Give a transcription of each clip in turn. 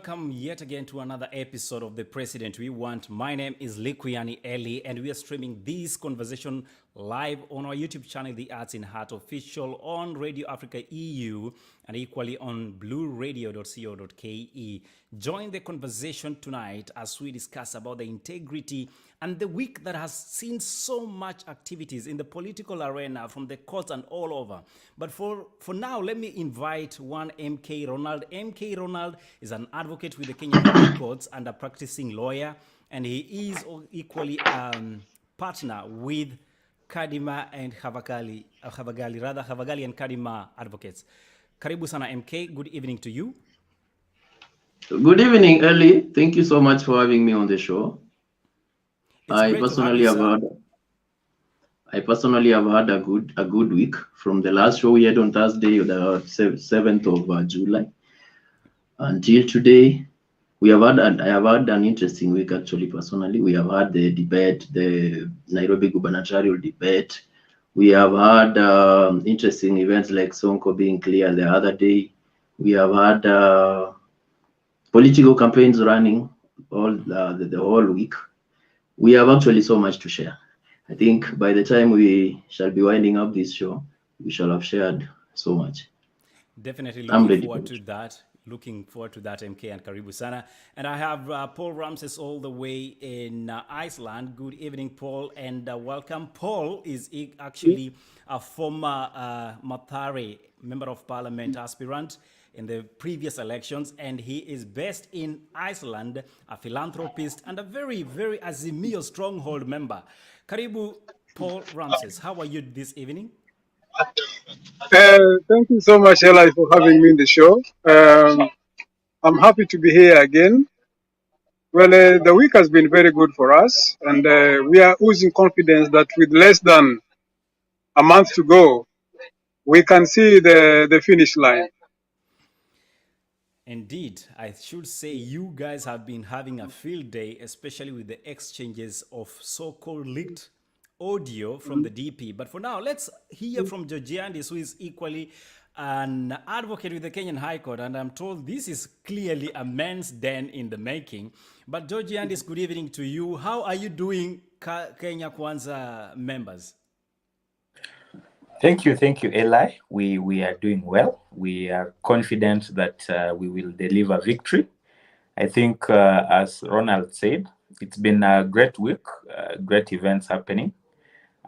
welcome yet again to another episode of The President We Want. My name is Likuyani Eli, and we are streaming this conversation live on our YouTube channel, The Arts in Heart Official, on Radio Africa EU, and equally on blueradio.co.ke. Join the conversation tonight as we discuss about the integrity and the week that has seen so much activities in the political arena, from the courts and all over. But for now, let me invite one MK Ronald. MK Ronald is an advocate with the Kenyan High Courts and a practicing lawyer, and he is equally partner with Kadima and Havagali and Kadima advocates. Karibu sana MK, good evening to you. Good evening, Eli. Thank you so much for having me on the show. I personally have had a good week from the last show we had on Thursday, the 7th of July, until today. I have had an interesting week actually. Personally, we have had the debate, the Nairobi gubernatorial debate. We have had interesting events like Sonko being clear the other day. We have had political campaigns running the whole week. We have actually so much to share. I think by the time we shall be winding up this show, we shall have shared so much. Definitely looking forward to that. Looking forward to that, MK, and Karibu Sana. And I have Paul Ramses all the way in Iceland. Good evening, Paul, and welcome. Paul is actually a former Mathare Member of Parliament aspirant in the previous elections, and he is based in Iceland, a philanthropist, and a very, very Azimio stronghold member. Karibu, Paul Ramses. How are you this evening? Thank you so much, Eli, for having me in the show. I'm happy to be here again. Well, the week has been very good for us, and we are oozing confidence that with less than a month to go, we can see the finish line. Indeed, I should say you guys have been having a field day, especially with the exchanges of so-called leaked audio from the DP. But for now, let's hear from Georgiandis, who is equally an advocate with the Kenyan High Court. And I'm told this is clearly a man's den in the making. But Georgiandis, good evening to you. How are you doing, Kenya Kwanza members? Thank you, Eli. We are doing well. We are confident that we will deliver victory. I think, as Ronald said, it's been a great week, great events happening.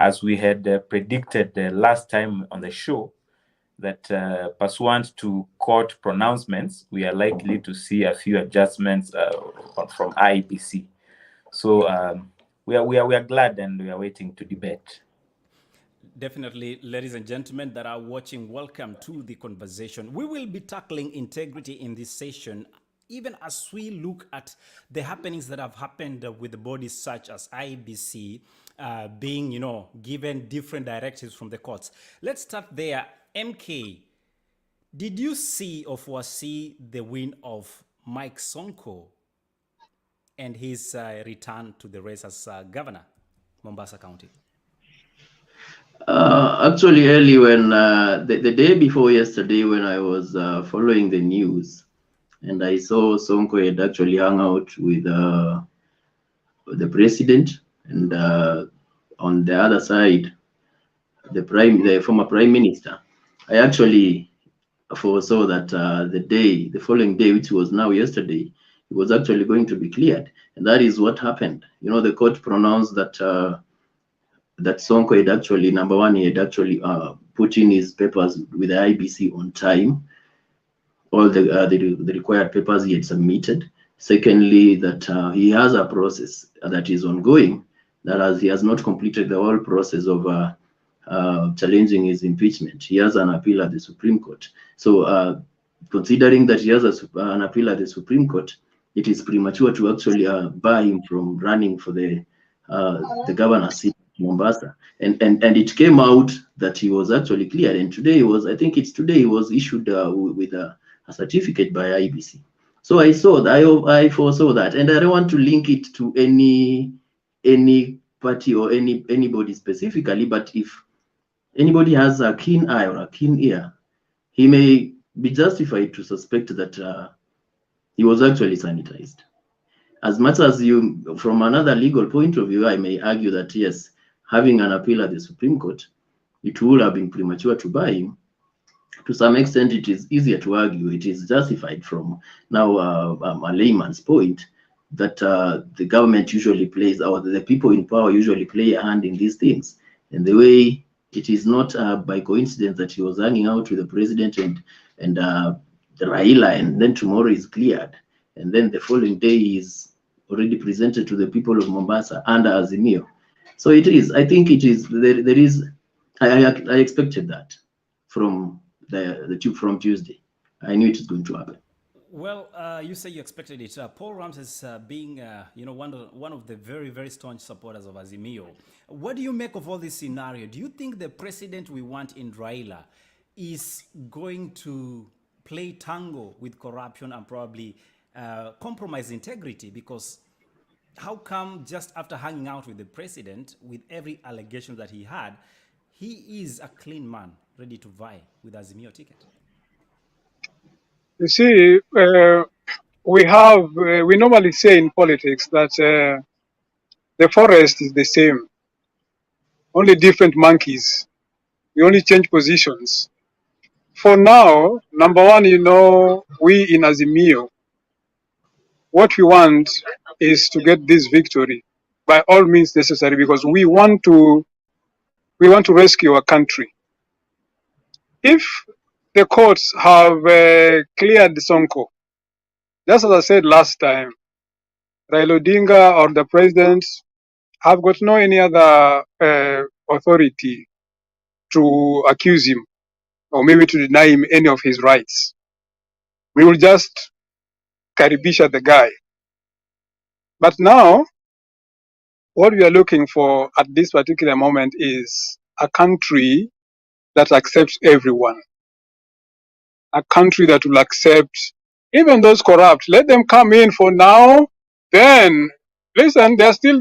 As we had predicted the last time on the show, that pursuant to court pronouncements, we are likely to see a few adjustments from IEBC. So we are glad, and we are waiting to debate. Definitely, ladies and gentlemen that are watching, welcome to the conversation. We will be tackling integrity in this session, even as we look at the happenings that have happened with the bodies such as IEBC being, given different directives from the courts. Let's start there. MK, did you see or foresee the win of Mike Sonko and his return to the race as governor, Mombasa County? Actually, early when the day before yesterday, when I was following the news, and I saw Sonko had actually hung out with the president, and on the other side, the former prime minister. I actually foresaw that the following day, which was now yesterday, it was actually going to be cleared, and that is what happened. The court pronounced that that Sonko had actually, number one, he had actually put in his papers with the IBC on time, all the required papers he had submitted. Secondly, that he has a process that is ongoing, that he has not completed the whole process of challenging his impeachment. He has an appeal at the Supreme Court. So considering that he has an appeal at the Supreme Court, it is premature to actually bar him from running for the governor's seat in Mombasa. And it came out that he was actually cleared. And today he was issued with a certificate by IBC. So I foresaw that, and I don't want to link it to any party or anybody specifically, but if anybody has a keen eye or a keen ear, he may be justified to suspect that He was actually sanitized. As much as you, from another legal point of view, I may argue that yes, having an appeal at the Supreme Court, it would have been premature to buy him. To some extent, it is easier to argue. It is justified from now a layman's point that the government usually plays, or the people in power usually play a hand in these things. And the way it is not by coincidence that he was hanging out with the president and the Raila, and then tomorrow is cleared, and then the following day is already presented to the people of Mombasa under Azimio. So it is. I think it is. There is. I expected that from from Tuesday. I knew it was going to happen. Well, you say you expected it. Paul Ramses being, one of the very, very staunch supporters of Azimio. What do you make of all this scenario? Do you think the president we want in Raila is going to play tango with corruption and probably compromise integrity? Because how come just after hanging out with the president, with every allegation that he had, he is a clean man, ready to vie with Azimio ticket? You see, we normally say in politics that the forest is the same, only different monkeys. We only change positions. For now, number one, we in Azimio, what we want is to get this victory by all means necessary, because we want to rescue our country. If the courts have cleared Sonko, just as I said last time, Raila Odinga or the president have got no any other authority to accuse him or maybe to deny him any of his rights. We will just karibisha the guy. But now, what we are looking for at this particular moment is a country that accepts everyone. A country that will accept even those corrupt. Let them come in for now. Then, listen, they are still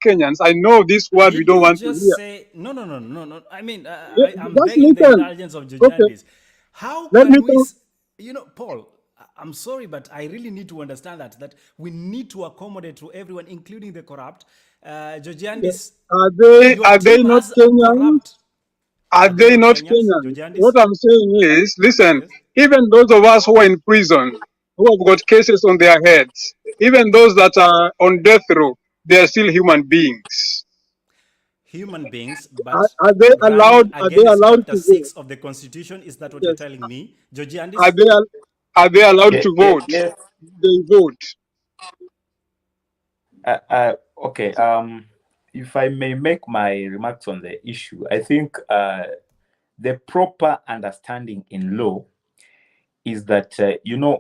Kenyans. I know this word we Did don't you want to just hear. say no? I mean, I'm Just begging the listen. indulgence of Okay, Jojandis. How let me can we, talk. Paul? I'm sorry, but I really need to understand that we need to accommodate to everyone, including the corrupt. Jojandis, your Are they team not has a Kenyans? corrupt. Are Are they they not not Kenyans, Kenyans? What Jojandis? I'm saying is, listen, Yes. even those of us who are in prison, who have got cases on their heads, even those that are on death row, they are still human beings. Human beings, but Are they allowed? running Are they against allowed Chapter to vote? 6 of the Constitution. Is that what you're Yes. telling me, Are Jojandis? they are they allowed Yeah, to yeah, vote? yes. They vote. Okay. If I may make my remarks on the issue, I think the proper understanding in law is that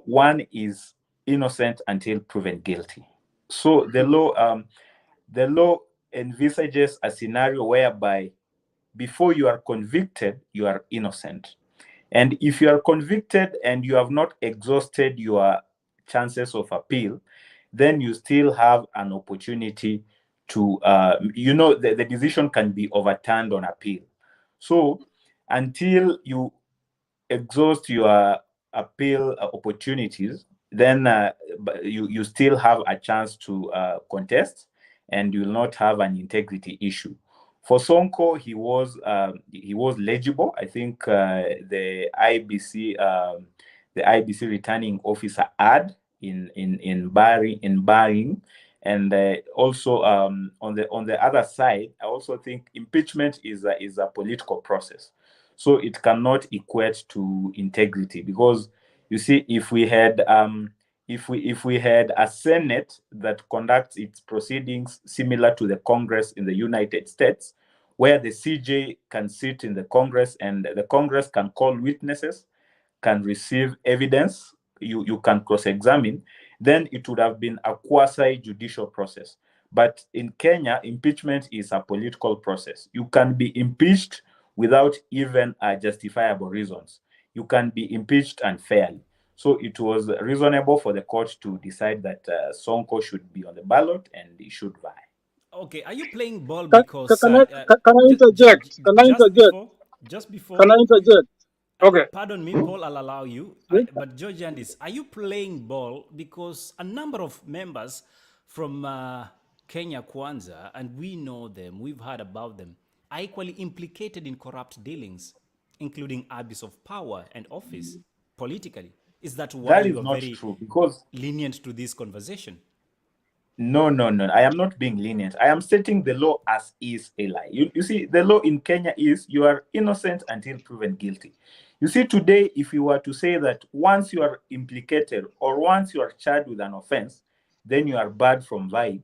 one is innocent until proven guilty. So the law envisages a scenario whereby before you are convicted, you are innocent. And if you are convicted and you have not exhausted your chances of appeal, then you still have an opportunity to, the decision can be overturned on appeal. So until you exhaust your appeal opportunities, then you still have a chance to contest, and you will not have an integrity issue. For Sonko, he was legible. I think the IBC returning officer had in barring, and also on the other side, I also think impeachment is a political process. So it cannot equate to integrity, because you see, if we had a Senate that conducts its proceedings similar to the Congress in the United States, where the CJ can sit in the Congress and the Congress can call witnesses, can receive evidence, you can cross-examine, then it would have been a quasi-judicial process. But in Kenya, impeachment is a political process. You can be impeached without even justifiable reasons. You can be impeached unfairly. So it was reasonable for the court to decide that Sonko should be on the ballot and he should vie. Okay, are you playing ball Can, because can I interject? Can I just interject? before, Can I interject? Okay. Pardon me, Paul, I'll allow you. But George Andis, are you playing ball? Because a number of members from Kenya Kwanza, and we know them, we've heard about them, are equally implicated in corrupt dealings, including abuse of power and office politically. Is that why That you is are not very true, because lenient to this conversation? no, I am not being lenient. I am stating the law as is, Eli. You see, the law in Kenya is you are innocent until proven guilty. You see, today, if you were to say that once you are implicated or once you are charged with an offense, then you are barred from vying.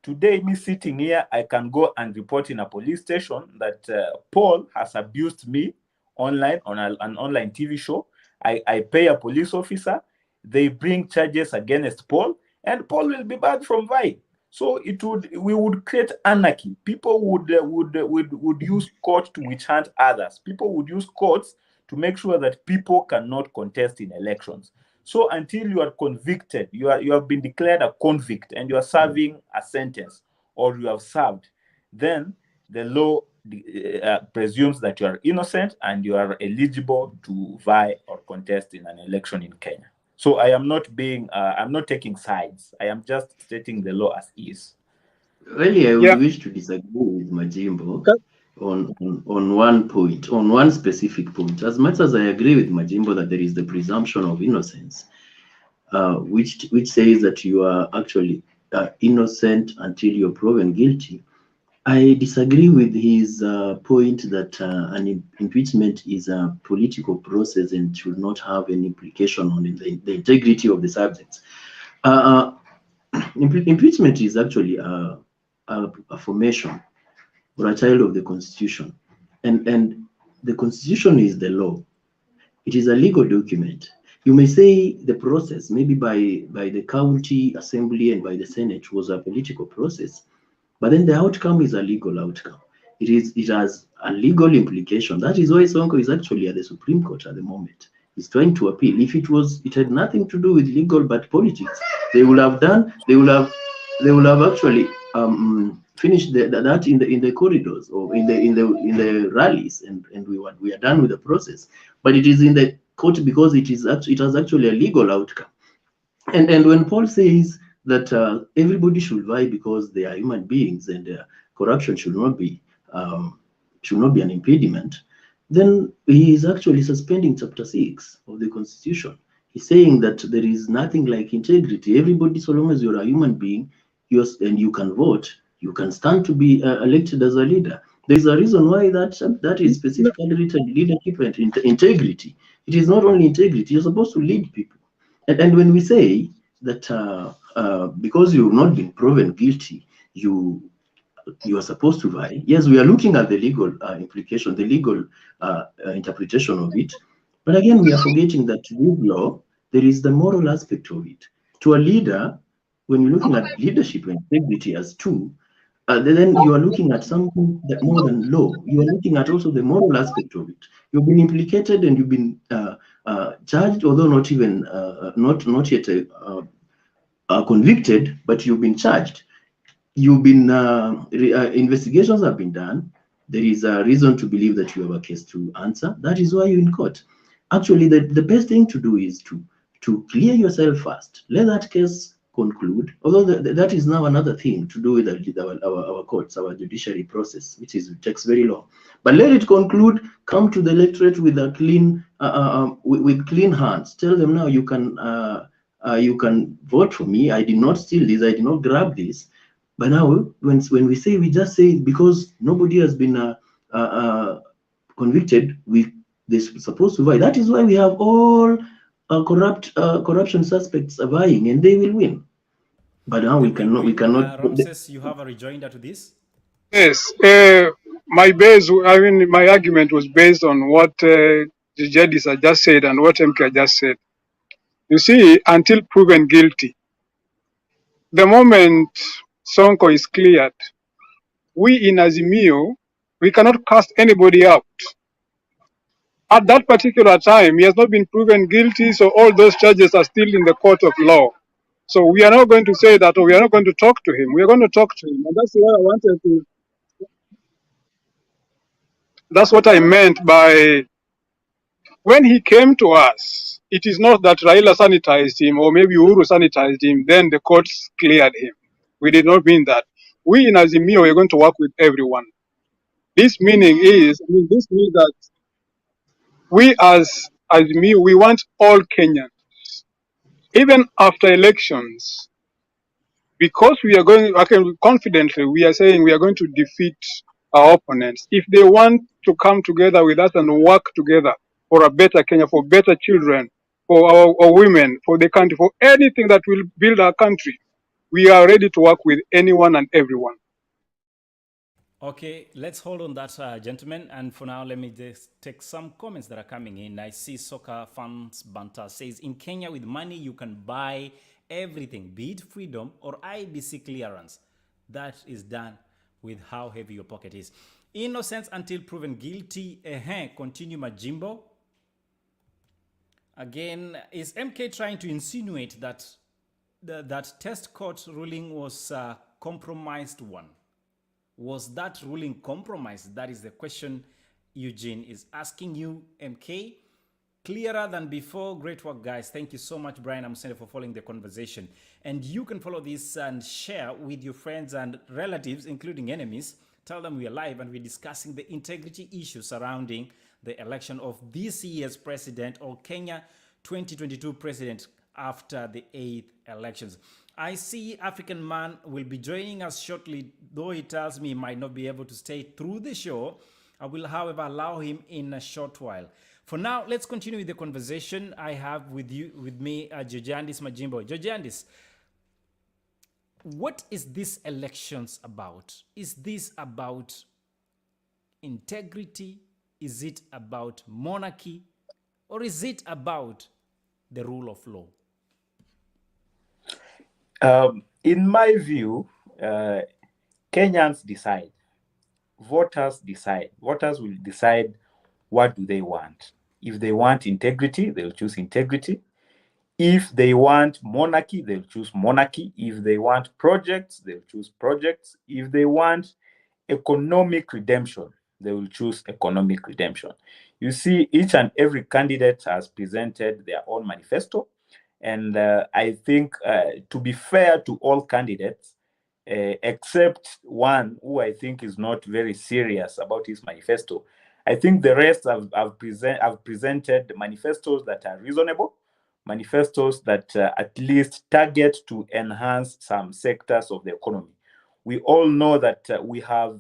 Today, me sitting here, I can go and report in a police station that Paul has abused me online on an online TV show. I pay a police officer. They bring charges against Paul, and Paul will be barred from vying. So we would create anarchy. People would use court to witch hunt others. People would use courts to make sure that people cannot contest in elections. So until you are convicted, you have been declared a convict and you are serving a sentence, or you have served, then the law presumes that you are innocent and you are eligible to vie or contest in an election in Kenya. So I am not I'm not taking sides. I am just stating the law as is. Really, I would Yeah. wish to disagree with Majimbo Okay. on one point, on one specific point. As much as I agree with Majimbo that there is the presumption of innocence, which says that you are actually innocent until you're proven guilty, I disagree with his point that an impeachment is a political process and should not have any implication on the integrity of the subjects. Impeachment is actually a formation or a child of the Constitution, and the Constitution is the law. It is a legal document. You may say the process, maybe by the county assembly and by the Senate, was a political process, but then the outcome is a legal outcome. It has a legal implication. That is why Sonko is actually at the Supreme Court at the moment. He's trying to appeal. If it had nothing to do with legal but politics, they would have actually finished that in the corridors or in the rallies, and we are done with the process. But it is in the court because it has actually a legal outcome. And when Paul says that everybody should vie because they are human beings and corruption should not be an impediment, then he is actually suspending Chapter 6 of the Constitution. He's saying that there is nothing like integrity. Everybody, so long as you're a human being, and you can vote, you can stand to be elected as a leader. There is a reason why that is specifically written: leadership and integrity. It is not only integrity; you're supposed to lead people. And when we say that because you've not been proven guilty, you are supposed to vie, yes, we are looking at the legal implication, the legal interpretation of it. But again, we are forgetting that with law, there is the moral aspect of it. To a leader, when you're looking at leadership and integrity as two, then you are looking at something that more than law. You are looking at also the moral aspect of it. You've been implicated and you've been charged, although not even not yet convicted, but you've been charged. You've been investigations have been done. There is a reason to believe that you have a case to answer. That is why you're in court. Actually, the best thing to do is to clear yourself first. Let that case conclude. Although that is now another thing to do with our courts, our judiciary process, which takes very long. But let it conclude. Come to the electorate with a clean with clean hands. Tell them now you can vote for me. I did not steal this. I did not grab this. But now, when we say, we just say because nobody has been convicted, they're supposed to vie. That is why we have all corruption suspects vying, and they will win. But now we cannot. Ramses, you have a rejoinder to this? Yes. My argument was based on what the judges had just said and what MK just said. You see, until proven guilty, the moment Sonko is cleared, we in Azimio, we cannot cast anybody out. At that particular time, he has not been proven guilty, so all those charges are still in the court of law. So we are not going to say that, or we are not going to talk to him. We are going to talk to him, and that's what I wanted to. That's what I meant by When he came to us, it is not that Raila sanitized him or maybe Uhuru sanitized him, then the courts cleared him. We did not mean that. We in Azimio, we're going to work with everyone. This means that we as Azimio, we want all Kenyans, even after elections, because we are going, confidently, we are saying we are going to defeat our opponents. If they want to come together with us and work together for a better Kenya, for better children, for our women, for the country, for anything that will build our country, we are ready to work with anyone and everyone. Okay, let's hold on that, gentlemen. And for now, let me just take some comments that are coming in. I see Soccer Fans Banter says, in Kenya, with money, you can buy everything, be it freedom or IBC clearance. That is done with how heavy your pocket is. Innocence until proven guilty. Continue Majimbo. Again, is MK trying to insinuate that that test court ruling was a compromised one? Was that ruling compromised? That is the question Eugene is asking you, MK. Clearer than before. Great work, guys. Thank you so much, Brian Amsende, for following the conversation. And you can follow this and share with your friends and relatives, including enemies. Tell them we are live and we're discussing the integrity issue surrounding the election of this year's president or Kenya 2022 president after the 8th elections. I see African Man will be joining us shortly, though he tells me he might not be able to stay through the show. I will, however, allow him in a short while. For now, let's continue with the conversation I have with me, Jojandis Majimbo. Jojandis, what is this elections about? Is this about integrity? Is it about monarchy? Or is it about the rule of law? In my view, Kenyans decide. Voters decide. Voters will decide what do they want. If they want integrity, they'll choose integrity. If they want monarchy, they'll choose monarchy. If they want projects, they'll choose projects. If they want economic redemption, they will choose economic redemption. You see, each and every candidate has presented their own manifesto. And I think, to be fair to all candidates, except one who I think is not very serious about his manifesto, I think the rest have presented manifestos that are reasonable, manifestos that at least target to enhance some sectors of the economy. We all know that we have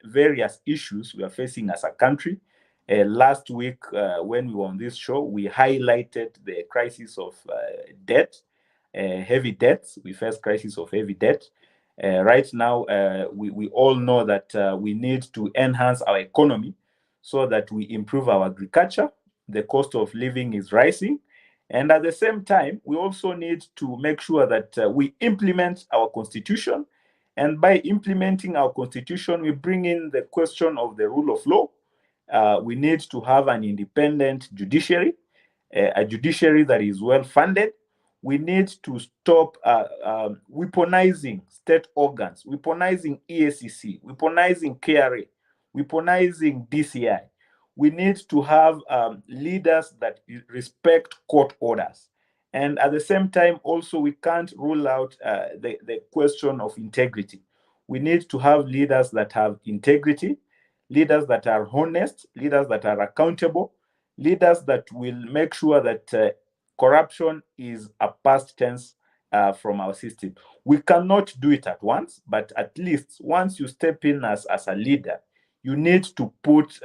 various issues we are facing as a country. Last week, when we were on this show, we highlighted the crisis of debt, heavy debts. We face crisis of heavy debt. Right now, we all know that we need to enhance our economy so that we improve our agriculture. The cost of living is rising. And at the same time, we also need to make sure that we implement our constitution. And by implementing our constitution, we bring in the question of the rule of law. We need to have an independent judiciary, a judiciary that is well funded. We need to stop weaponizing state organs, weaponizing EACC, weaponizing KRA, weaponizing DCI. We need to have leaders that respect court orders. And at the same time, also, we can't rule out the question of integrity. We need to have leaders that have integrity, leaders that are honest, leaders that are accountable, leaders that will make sure that corruption is a past tense from our system. We cannot do it at once, but at least once you step in as a leader, you need to put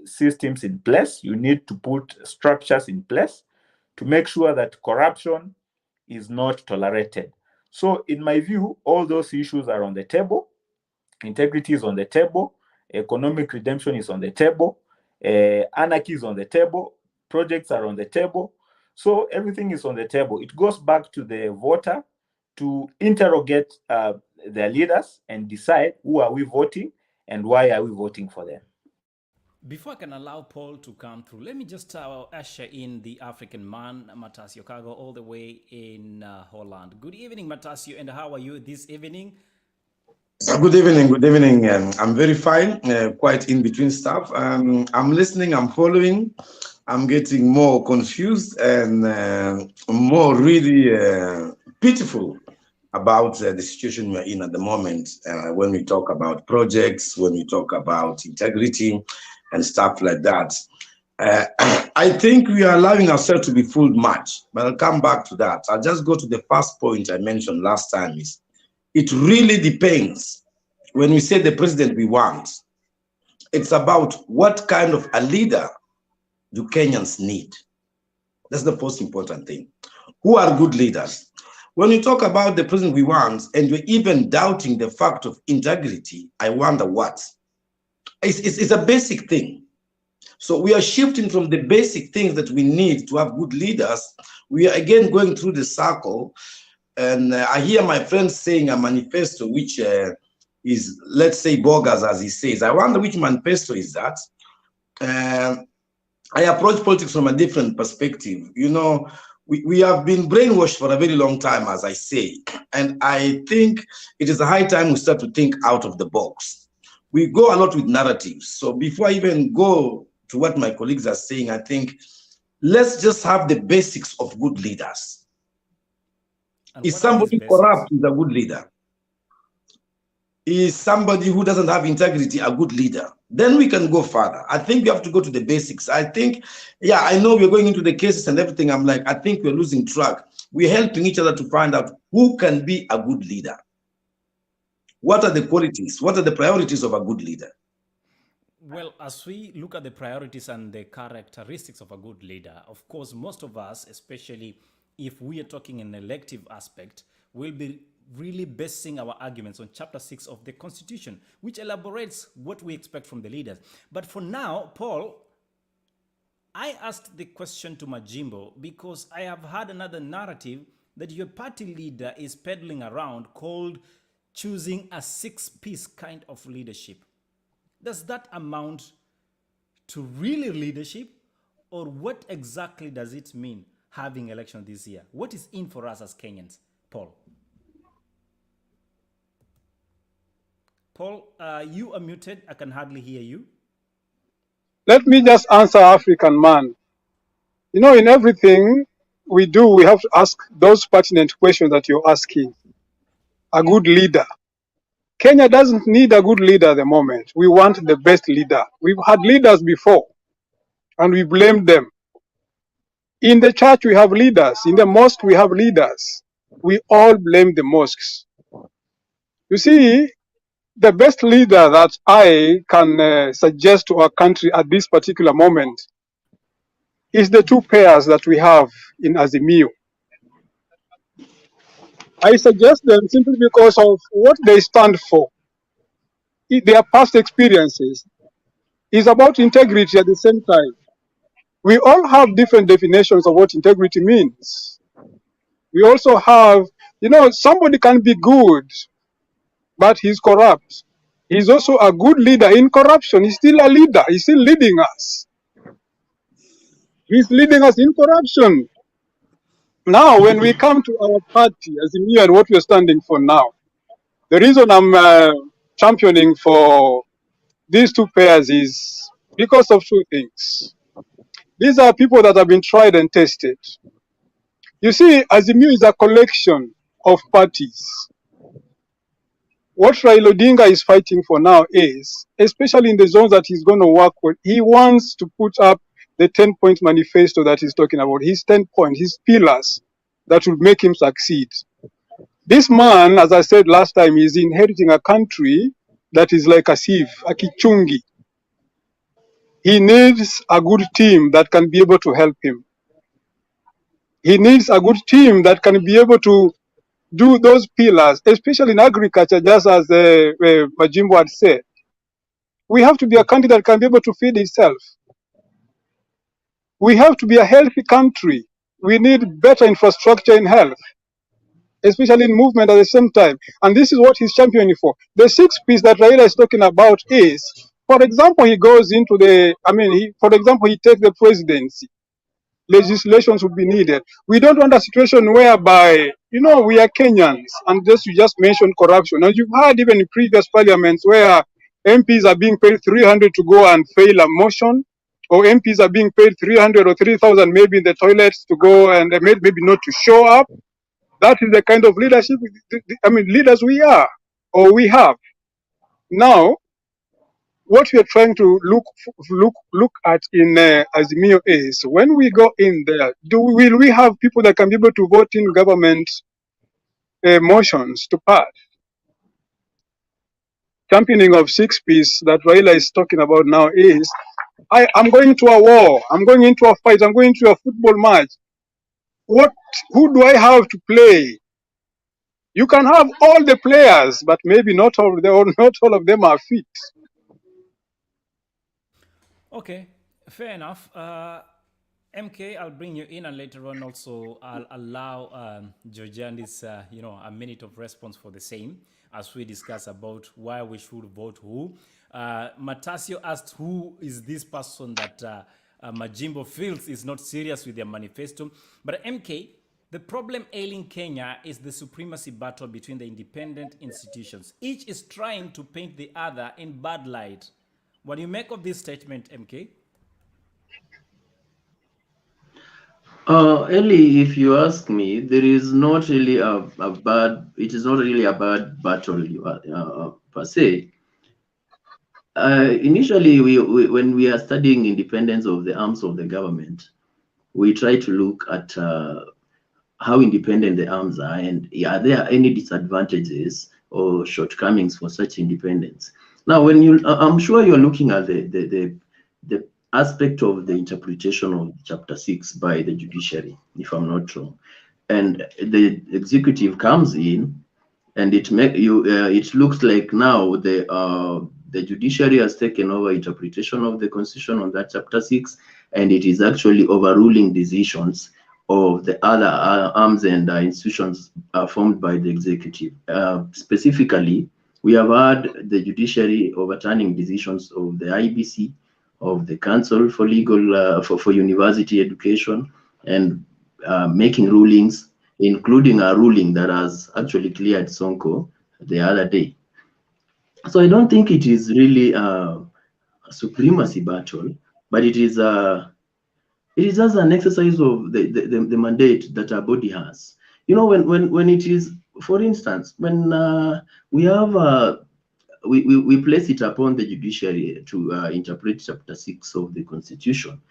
systems in place, you need to put structures in place to make sure that corruption is not tolerated. So in my view, all those issues are on the table. Integrity is on the table. Economic redemption is on the table. Anarchy is on the table. Projects are on the table. So everything is on the table. It goes back to the voter to interrogate their leaders and decide who are we voting and why are we voting for them. Before I can allow Paul to come through, let me just usher in the African man, Matasio Kago, all the way in Holland. Good evening, Matasio, and how are you this evening? Good evening, good evening. I'm very fine, quite in between stuff. I'm listening, I'm following, I'm getting more confused and more really pitiful about the situation we're in at the moment when we talk about projects, when we talk about integrity and stuff like that. I think we are allowing ourselves to be fooled much, but I'll come back to that. I'll just go to the first point I mentioned last time is it really depends. When we say the president we want, it's about what kind of a leader do Kenyans need. That's the most important thing. Who are good leaders? When you talk about the president we want, and you're even doubting the fact of integrity, I wonder what? It's a basic thing. So we are shifting from the basic things that we need to have good leaders. We are again going through the circle. And I hear my friends saying a manifesto, which is, let's say, bogus, as he says. I wonder which manifesto is that. I approach politics from a different perspective. You know, we have been brainwashed for a very long time, as I say. And I think it is a high time we start to think out of the box. We go a lot with narratives. So before I even go to what my colleagues are saying, I think let's just have the basics of good leaders. And is somebody corrupt is a good leader? Is somebody who doesn't have integrity a good leader? Then we can go further. I think we have to go to the basics. I think, yeah, I know we're going into the cases and everything. I'm like, I think we're losing track. We're helping each other to find out who can be a good leader. What are the qualities? What are the priorities of a good leader? Well, as we look at the priorities and the characteristics of a good leader, of course, most of us, especially if we are talking an elective aspect, will be really basing our arguments on chapter 6 of the Constitution, which elaborates what we expect from the leaders. But for now, Paul, I asked the question to Majimbo because I have had another narrative that your party leader is peddling around called choosing a six-piece kind of leadership. Does that amount to really leadership, or what exactly does it mean having election this year? What is in for us as Kenyans, Paul? Paul, you are muted. I can hardly hear you. Let me just answer, African man. You know, in everything we do, we have to ask those pertinent questions that you're asking. A good leader. Kenya doesn't need a good leader at the moment. We want the best leader. We've had leaders before, and we blame them. In the church, we have leaders. In the mosque, we have leaders. We all blame the mosques. You see, the best leader that I can suggest to our country at this particular moment is the two pairs that we have in Azimio. I suggest them simply because of what they stand for. Their past experiences is about integrity at the same time. We all have different definitions of what integrity means. We also have, you know, somebody can be good, but he's corrupt. He's also a good leader in corruption. He's still a leader. He's still leading us. He's leading us in corruption. Now, when we come to our party, as in you and what we're standing for now, the reason I'm championing for these two pairs is because of two things. These are people that have been tried and tested. You see, Azimio is a collection of parties. What Raila Odinga is fighting for now is, especially in the zones that he's going to work with, he wants to put up the 10-point manifesto that he's talking about, his 10 points, his pillars that will make him succeed. This man, as I said last time, is inheriting a country that is like a sieve, a kichungi. He needs a good team that can be able to help him. He needs a good team that can be able to do those pillars, especially in agriculture, just as Majimbo had said. We have to be a country that can be able to feed itself. We have to be a healthy country. We need better infrastructure in health, especially in movement at the same time. And this is what he's championing for. The sixth piece that Raila is talking about is, for example, he goes into for example, he takes the presidency. Legislations would be needed. We don't want a situation whereby, you know, we are Kenyans, and you just mentioned corruption. And you've heard even in previous parliaments where MPs are being paid 300 to go and fail a motion, or MPs are being paid 300 or 3,000 maybe in the toilets to go and maybe not to show up. That is the kind of leadership, leaders we are, or we have. Now, what we are trying to look at in Azimio is, when we go in there, will we have people that can be able to vote in government motions to pass? Championing of 6 piece that Raila is talking about now is, I'm going to a war, I'm going into a fight, I'm going to a football match. Who do I have to play? You can have all the players, but maybe not all of them are fit. Okay, fair enough. MK, I'll bring you in, and later on also I'll allow Georgianis, a minute of response for the same as we discuss about why we should vote who. Matasio asked, who is this person that Majimbo feels is not serious with their manifesto? But MK, the problem ailing Kenya is the supremacy battle between the independent institutions. Each is trying to paint the other in bad light. What do you make of this statement, MK? Eli, if you ask me, there is not really it is not really a bad battle per se. Initially, when we are studying independence of the arms of the government, we try to look at how independent the arms are, and are there any disadvantages or shortcomings for such independence. Now, I'm sure you're looking at the aspect of the interpretation of Chapter 6 by the judiciary, if I'm not wrong, and the executive comes in, and it looks like now the judiciary has taken over interpretation of the constitution on that Chapter 6, and it is actually overruling decisions of the other arms and institutions formed by the executive. Specifically, we have had the judiciary overturning decisions of the IBC, of the Council for Legal for University Education, and making rulings, including a ruling that has actually cleared Sonko the other day. So I don't think it is really a supremacy battle, but it is just an exercise of the mandate that our body has. When it is, for instance, when we have we place it upon the judiciary to interpret Chapter 6 of the Constitution,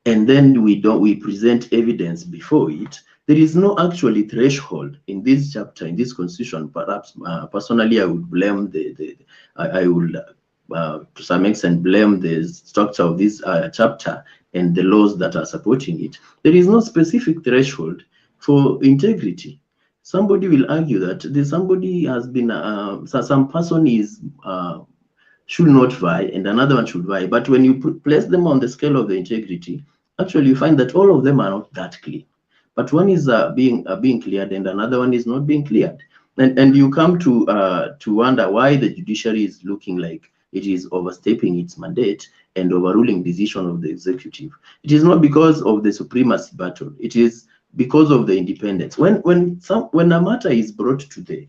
and then we present evidence before it. There is no actually threshold in this chapter, in this Constitution. Perhaps personally, I would blame I would to some extent blame the structure of this chapter and the laws that are supporting it. There is no specific threshold for integrity. Somebody will argue that somebody has been some person is should not vie and another one should vie, but when you place them on the scale of the integrity, actually you find that all of them are not that clean. But one is being cleared and another one is not being cleared, and you come to wonder why the judiciary is looking like it is overstepping its mandate and overruling decision of the executive. It is not because of the supremacy battle. It is because of the independence. When a matter is brought to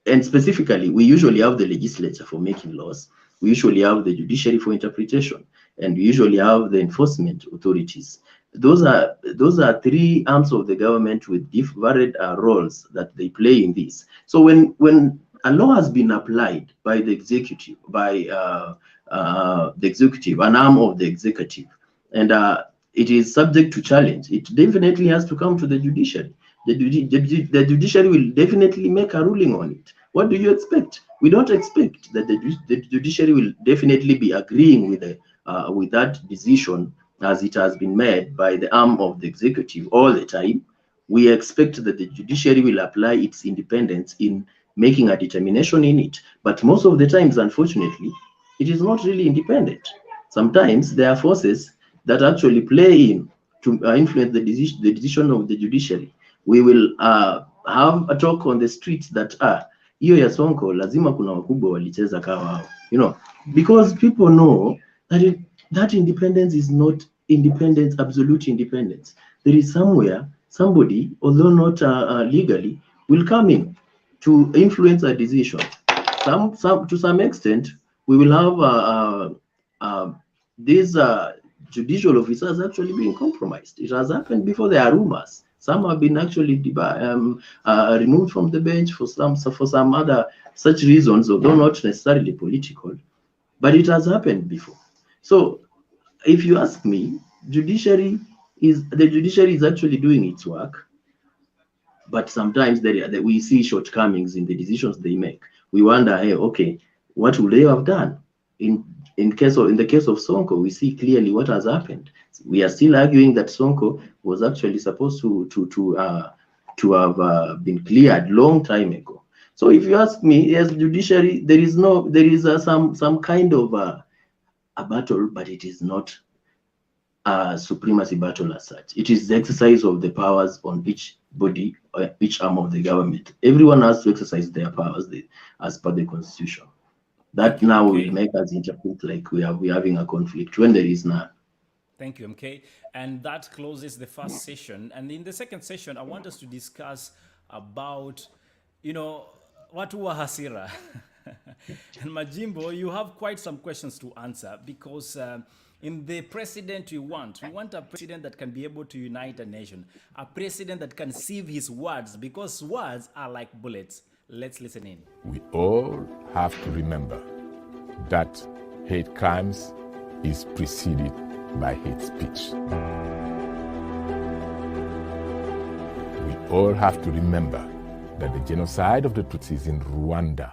and specifically, we usually have the legislature for making laws. We usually have the judiciary for interpretation, and we usually have the enforcement authorities. Those are three arms of the government with varied roles that they play in this. So when a law has been applied by the executive, an arm of the executive, and it is subject to challenge, it definitely has to come to the judiciary. The judiciary will definitely make a ruling on it. What do you expect? We don't expect that the judiciary will definitely be agreeing with that decision as it has been made by the arm of the executive all the time. We expect that the judiciary will apply its independence in making a determination in it. But most of the times, unfortunately, it is not really independent. Sometimes there are forces that actually play in to influence the decision of the judiciary. We will have a talk on the streets that hiyo ya Sonko lazima kuna wakubwa walicheza kawa hao, because people know that that independence is not independence, absolute independence. There is somewhere somebody, although not legally, will come in to influence a decision. To some extent, we will have these judicial officers actually being compromised. It has happened before. There are rumors. Some have been actually removed from the bench for some other such reasons, although not necessarily political. But it has happened before. So, if you ask me, the judiciary is actually doing its work, but sometimes we see shortcomings in the decisions they make. We wonder, hey, okay, what would they have done? In the case of Sonko, we see clearly what has happened. We are still arguing that Sonko was actually supposed to have been cleared long time ago. So if you ask me, yes, judiciary, there is some kind of a battle, but it is not a supremacy battle as such. It is the exercise of the powers on each body or each arm of the government. Everyone has to exercise their powers as per the constitution. That now will make us interpret like we're having a conflict when there is none. Thank you, MK. And that closes the first session. And in the second session, I want us to discuss about, watu wa hasira. And Majimbo, you have quite some questions to answer because in the president we want a president that can be able to unite a nation, a president that can sieve his words, because words are like bullets. Let's listen in. We all have to remember that hate crimes is preceded by hate speech. We all have to remember that the genocide of the Tutsis in Rwanda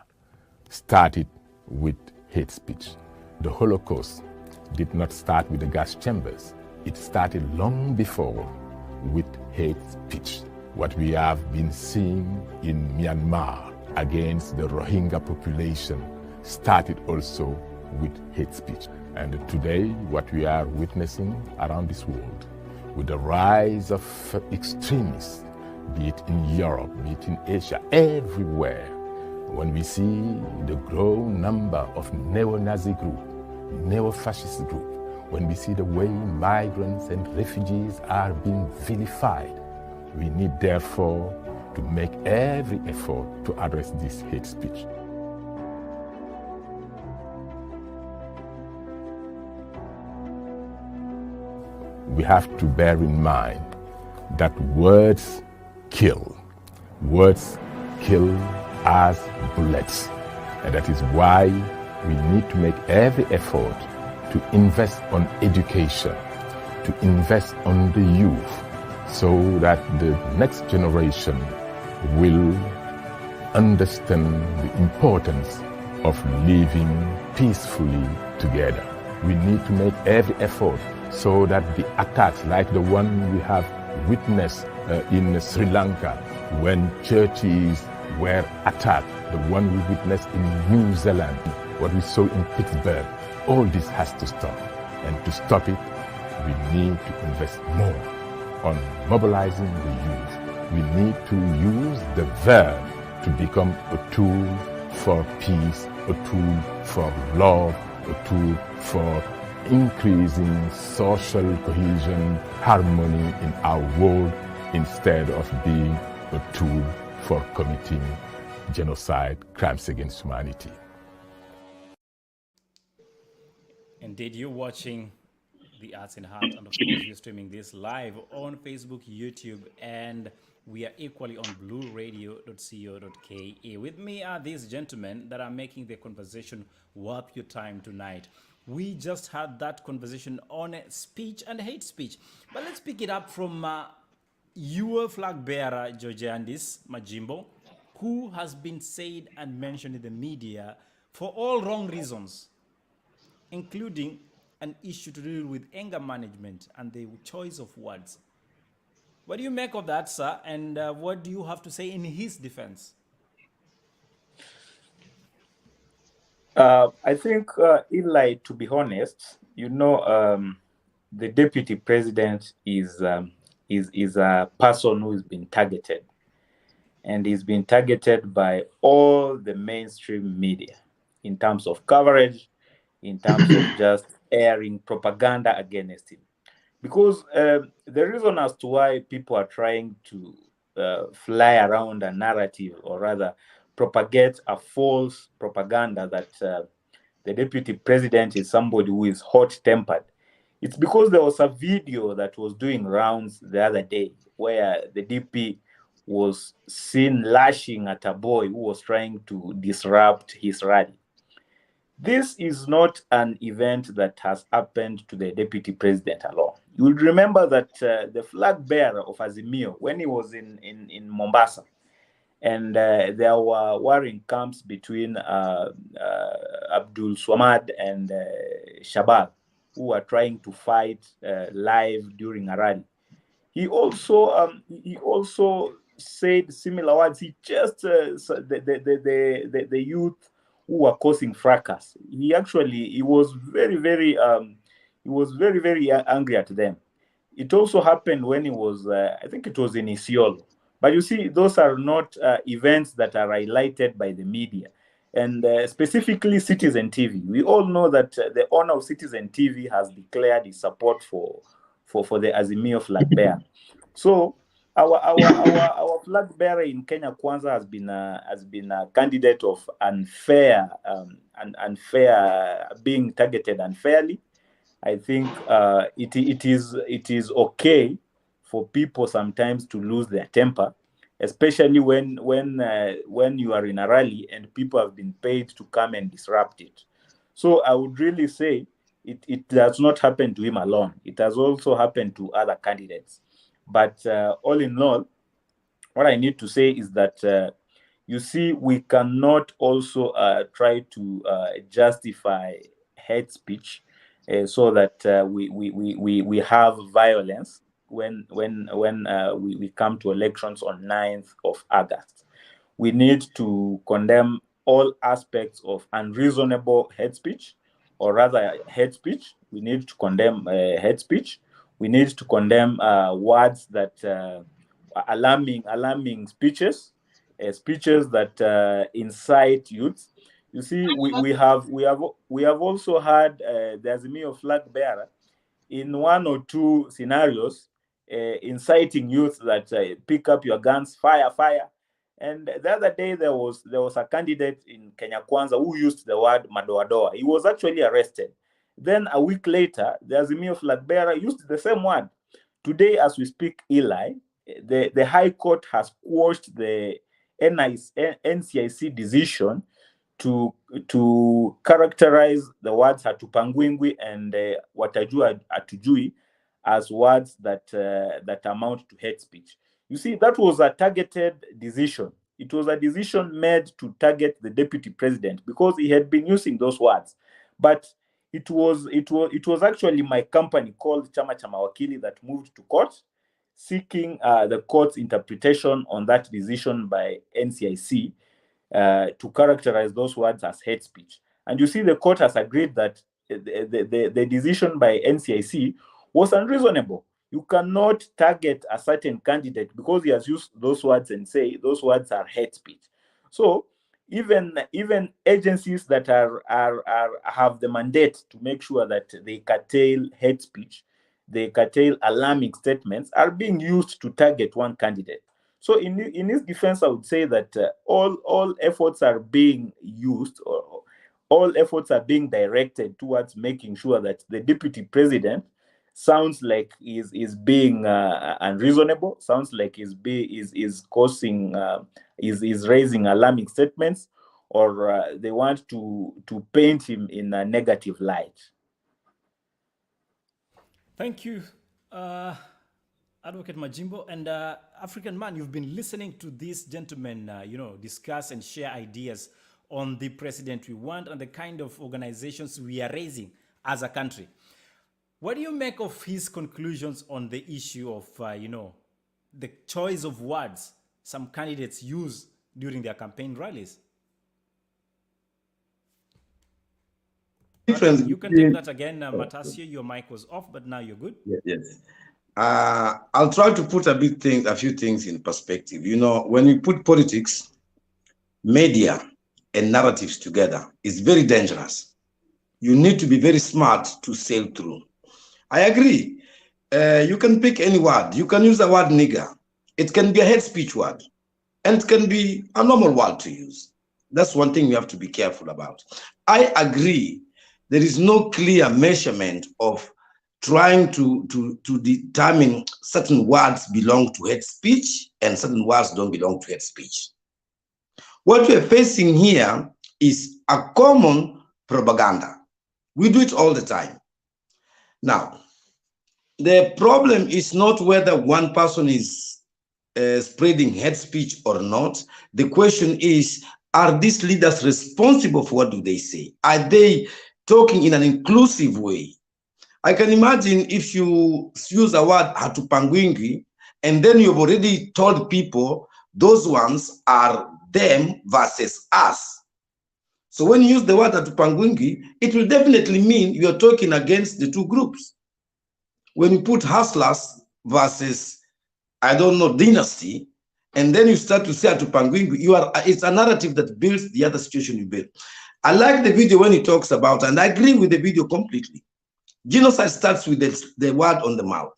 started with hate speech. The Holocaust did not start with the gas chambers. It started long before with hate speech. What we have been seeing in Myanmar against the Rohingya population started also with hate speech. And today, what we are witnessing around this world, with the rise of extremists, be it in Europe, be it in Asia, everywhere, when we see the growing number of neo-Nazi group, neo-fascist group, when we see the way migrants and refugees are being vilified, we need therefore to make every effort to address this hate speech. We have to bear in mind that words kill. Words kill as bullets. And that is why we need to make every effort to invest on education, to invest on the youth, so that the next generation will understand the importance of living peacefully together. We need to make every effort so that the attacks like the one we have witnessed in Sri Lanka, when churches were attacked, the one we witnessed in New Zealand, what we saw in Pittsburgh, all this has to stop. And to stop it, we need to invest more on mobilizing the youth. We need to use the verb to become a tool for peace, a tool for love, a tool for increasing social cohesion, harmony in our world, instead of being a tool for committing genocide, crimes against humanity. Indeed, you're watching The Arts in Heart, and of course, we're streaming this live on Facebook, YouTube, and we are equally on blueradio.co.ke. With me are these gentlemen that are making the conversation worth your time tonight. We just had that conversation on speech and hate speech. But let's pick it up from your flag bearer, Georgiandis Majimbo, who has been said and mentioned in the media for all wrong reasons, including an issue to do with anger management and the choice of words. What do you make of that, sir? And what do you have to say in his defense? I think, Eli, to be honest, the deputy president is a person who has been targeted, and he's been targeted by all the mainstream media in terms of coverage, in terms of just airing propaganda against him. Because the reason as to why people are trying to fly around a narrative, or rather propagate a false propaganda that the deputy president is somebody who is hot-tempered, it's because there was a video that was doing rounds the other day where the DP was seen lashing at a boy who was trying to disrupt his rally. This is not an event that has happened to the deputy president alone. You will remember that the flag bearer of Azimio, when he was in Mombasa, and there were warring camps between Abdul Swamad and Shabab, who were trying to fight live during a rally. He also said similar words. He just the youth who were causing fracas. He was very angry at them. It also happened when he was, I think it was in Isiolo. But you see, those are not events that are highlighted by the media. And specifically Citizen TV. We all know that the owner of Citizen TV has declared his support for the Azimio flag bearer. So our flag bearer in Kenya Kwanza has been a candidate of unfair being targeted unfairly. I think it is okay for people sometimes to lose their temper, especially when you are in a rally and people have been paid to come and disrupt it. So I would really say it does not happen to him alone. It has also happened to other candidates. But all in all, what I need to say is that you see, we cannot also try to justify hate speech so that we have violence when we come to elections on 9th of August. We need to condemn all aspects of unreasonable hate speech, or rather hate speech. We need to condemn hate speech. We need to condemn words that alarming speeches, speeches that incite youth. You see, we have also had the Azimio flag bearer in one or two scenarios inciting youth that pick up your guns, fire. And the other day there was a candidate in Kenya Kwanza who used the word madoadoa. He was actually arrested. Then a week later, the Azimio flag bearer used the same word. Today, as we speak, Eli, the High Court has quashed the NCIC decision to characterize the words hatupangwingwi and watajua atujui as words that amount to hate speech. You see, that was a targeted decision. It was a decision made to target the deputy president because he had been using those words. But it was actually my company called Chama Cha Mawakili that moved to court, seeking the court's interpretation on that decision by NCIC to characterize those words as hate speech. And you see, the court has agreed that the decision by NCIC was unreasonable. You cannot target a certain candidate because he has used those words and say those words are hate speech. So even agencies that have the mandate to make sure that they curtail hate speech, they curtail alarming statements, are being used to target one candidate. So in his defense, I would say that all efforts are being used, or all efforts are being directed towards making sure that the deputy president sounds like is being unreasonable, sounds like is raising alarming statements, or they want to paint him in a negative light. Thank you, Advocate Majimbo. And African Man, you've been listening to these gentlemen, discuss and share ideas on the president we want and the kind of organizations we are raising as a country. What do you make of his conclusions on the issue of, the choice of words some candidates use during their campaign rallies? You can take that again, Matasio. Your mic was off, but now you're good. Yes. I'll try to put a few things in perspective. When we put politics, media, and narratives together, it's very dangerous. You need to be very smart to sail through. I agree. You can pick any word. You can use the word nigger. It can be a hate speech word, and it can be a normal word to use. That's one thing we have to be careful about. I agree. There is no clear measurement of trying to determine certain words belong to hate speech and certain words don't belong to hate speech. What we're facing here is a common propaganda. We do it all the time. Now, the problem is not whether one person is spreading hate speech or not. The question is, are these leaders responsible for what do they say? Are they talking in an inclusive way? I can imagine if you use the word hatupangwingi, and then you've already told people those ones are them versus us. So when you use the word hatupangwingi, it will definitely mean you're talking against the two groups. When you put hustlers versus, I don't know, dynasty, and then you start to say hatupangwingi, it's a narrative that builds the other situation you build. I like the video when he talks about, and I agree with the video completely. Genocide starts with the word on the mouth.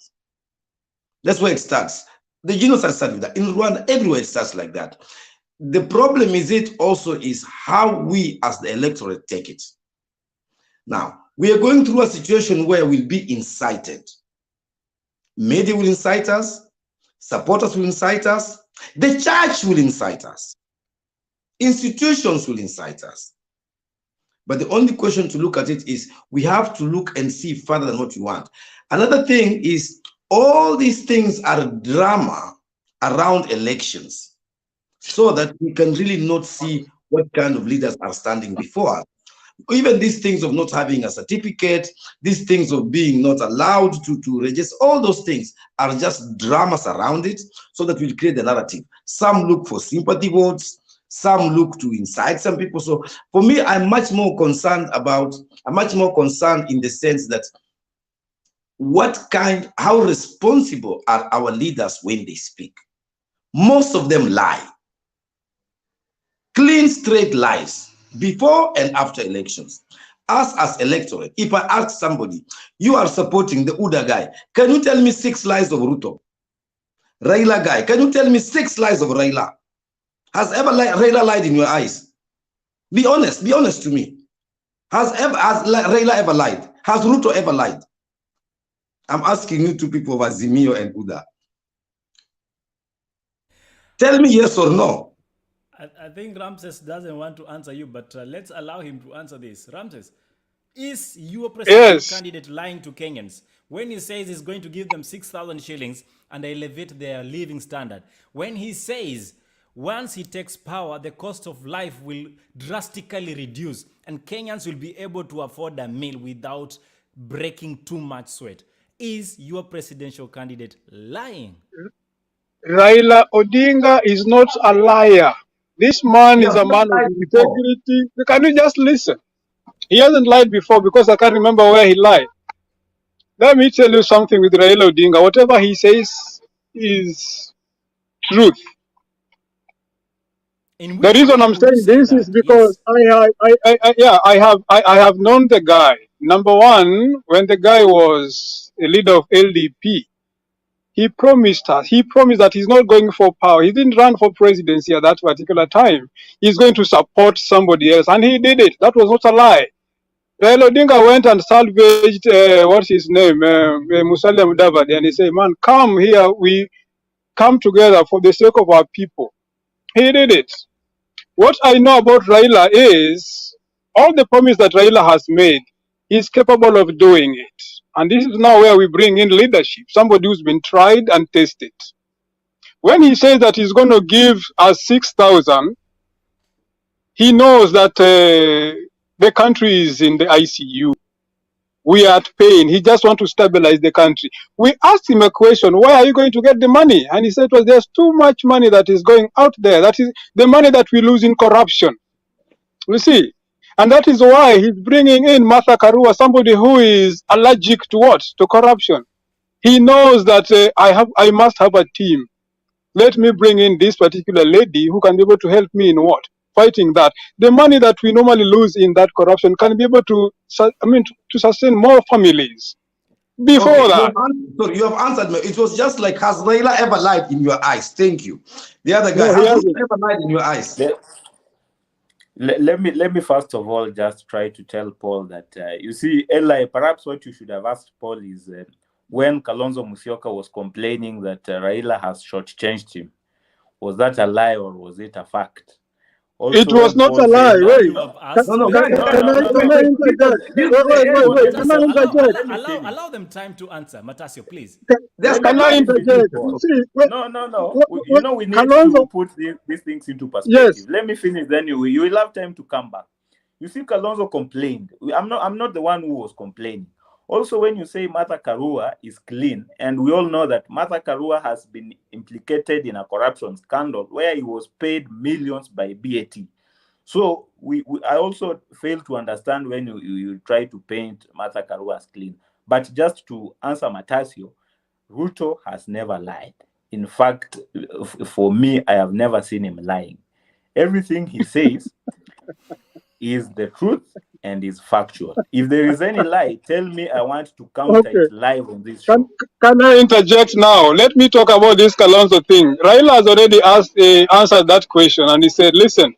That's where it starts. The genocide starts with that. In Rwanda, everywhere it starts like that. The problem is how we as the electorate take it. Now, we are going through a situation where we'll be incited. Media will incite us, supporters will incite us, the church will incite us, institutions will incite us. But the only question to look at it is we have to look and see further than what we want. Another thing is all these things are drama around elections so that we can really not see what kind of leaders are standing before us. Even these things of not having a certificate, these things of being not allowed to register, all those things are just dramas around it so that we create the narrative. Some look for sympathy votes, some look to incite some people. So for me, I'm much more concerned in the sense that how responsible are our leaders when they speak? Most of them lie. Clean, straight lies before and after elections. Us as electorate, if I ask somebody, you are supporting the UDA guy, can you tell me 6 lies of Ruto? Raila guy, can you tell me 6 lies of Raila? Has Raila lied in your eyes? Be honest to me. Has Raila ever lied? Has Ruto ever lied? I'm asking you two people of Azimio and UDA. Tell me yes or no. I think Ramses doesn't want to answer you, but let's allow him to answer this. Ramses, is your presidential candidate lying to Kenyans when he says he's going to give them 6,000 shillings and elevate their living standard? When he says once he takes power, the cost of life will drastically reduce and Kenyans will be able to afford a meal without breaking too much sweat. Is your presidential candidate lying? Raila Odinga is not a liar. This man is a man of integrity. Can you just listen? He hasn't lied before because I can't remember where he lied. Let me tell you something with Raila Odinga. Whatever he says is truth. The reason I'm saying this is because I have known the guy. Number one, when the guy was a leader of LDP, he promised that he's not going for power. He didn't run for presidency at that particular time. He's going to support somebody else, and he did it. That was not a lie. Raila Odinga went and salvaged, what's his name, Musalia Mudavadi, and he said, man, come here, we come together for the sake of our people. He did it. What I know about Raila is all the promise that Raila has made, he's capable of doing it. And this is now where we bring in leadership, somebody who's been tried and tested. When he says that he's going to give us 6,000, he knows that the country is in the ICU. We are at pain. He just wants to stabilize the country. We asked him a question, where are you going to get the money? And he said, well, there's too much money that is going out there. That is the money that we lose in corruption. You see? And that is why he's bringing in Martha Karua, somebody who is allergic to what? To corruption. He knows that I must have a team. Let me bring in this particular lady who can be able to help me in what? Fighting that. The money that we normally lose in that corruption can be able to sustain more families. Before that. You have answered me. It was just like, has Raila ever lied in your eyes? Thank you. The other guy, has Ruto ever lied in your eyes? let me first of all just try to tell Paul that you see, Eli, perhaps what you should have asked Paul is when Kalonzo Musyoka was complaining that Raila has shortchanged him, was that a lie or was it a fact? Also, It was when not Paul a lie. said that, Wait, You have asked No, no, them. guys, can I wait, interject? because Wait. Can I Matasio, interject? allow them time to answer. Matasio, please. there's Can I let me Kalonzo. finish, interject? You Paul. see, wait, No. You know, we need Kalonzo, to put these things into yes. perspective. Let me finish, then you will have time to come back. You see, Kalonzo complained. I'm not the one who was complaining. Also, when you say Martha Karua is clean, and we all know that Martha Karua has been implicated in a corruption scandal where he was paid millions by BAT. So I also fail to understand when you try to paint Martha Karua as clean. But just to answer Matasio, Ruto has never lied. In fact, for me, I have never seen him lying. Everything he says is the truth and is factual. If there is any lie, tell me. I want to counter Okay. it live on this show. Can I interject now? Let me talk about this Kalonzo thing. Raila has already answered that question, and he said, listen,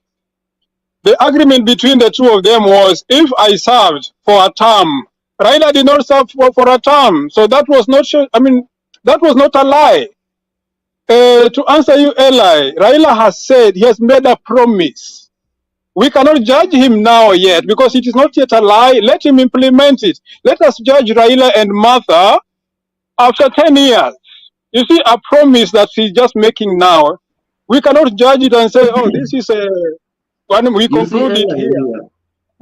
the agreement between the two of them was if I served for a term, Raila did not serve for a term. So that was not, that was not a lie. To answer you, Eli, Raila has said he has made a promise. We cannot judge him now yet because it is not yet a lie. Let him implement it. Let us judge Raila and Martha after 10 years. You see, a promise that he's just making now, we cannot judge it and say, oh, this is when we You see, conclude it Ella, here.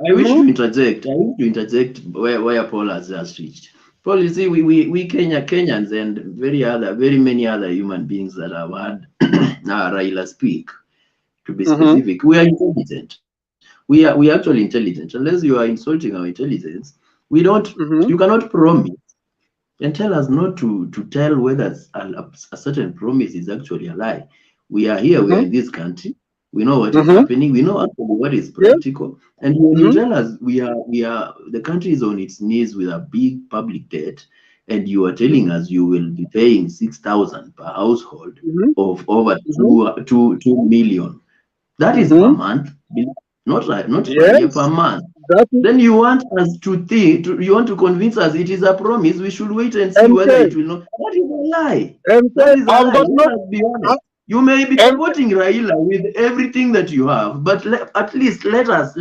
I wish to interject. I wish to interject where Paul has reached. Paul, you see, we Kenyans and very many other human beings that have had Raila speak, to be specific, we are intelligent. We are actually intelligent. Unless you are insulting our intelligence, we don't. You cannot promise and tell us not to tell whether a certain promise is actually a lie. We are here. We are in this country. We know what is happening. We know actually what is practical. And when you tell us the country is on its knees with a big public debt, and you are telling us you will be paying 6,000 per household of over 2 million. That is per month, not per year, per month. Then you want us to think, you want to convince us it is a promise. We should wait and see whether it will not. That is a lie. That is a lie. Let us be honest. You may be supporting Raila with everything that you have, but at least let us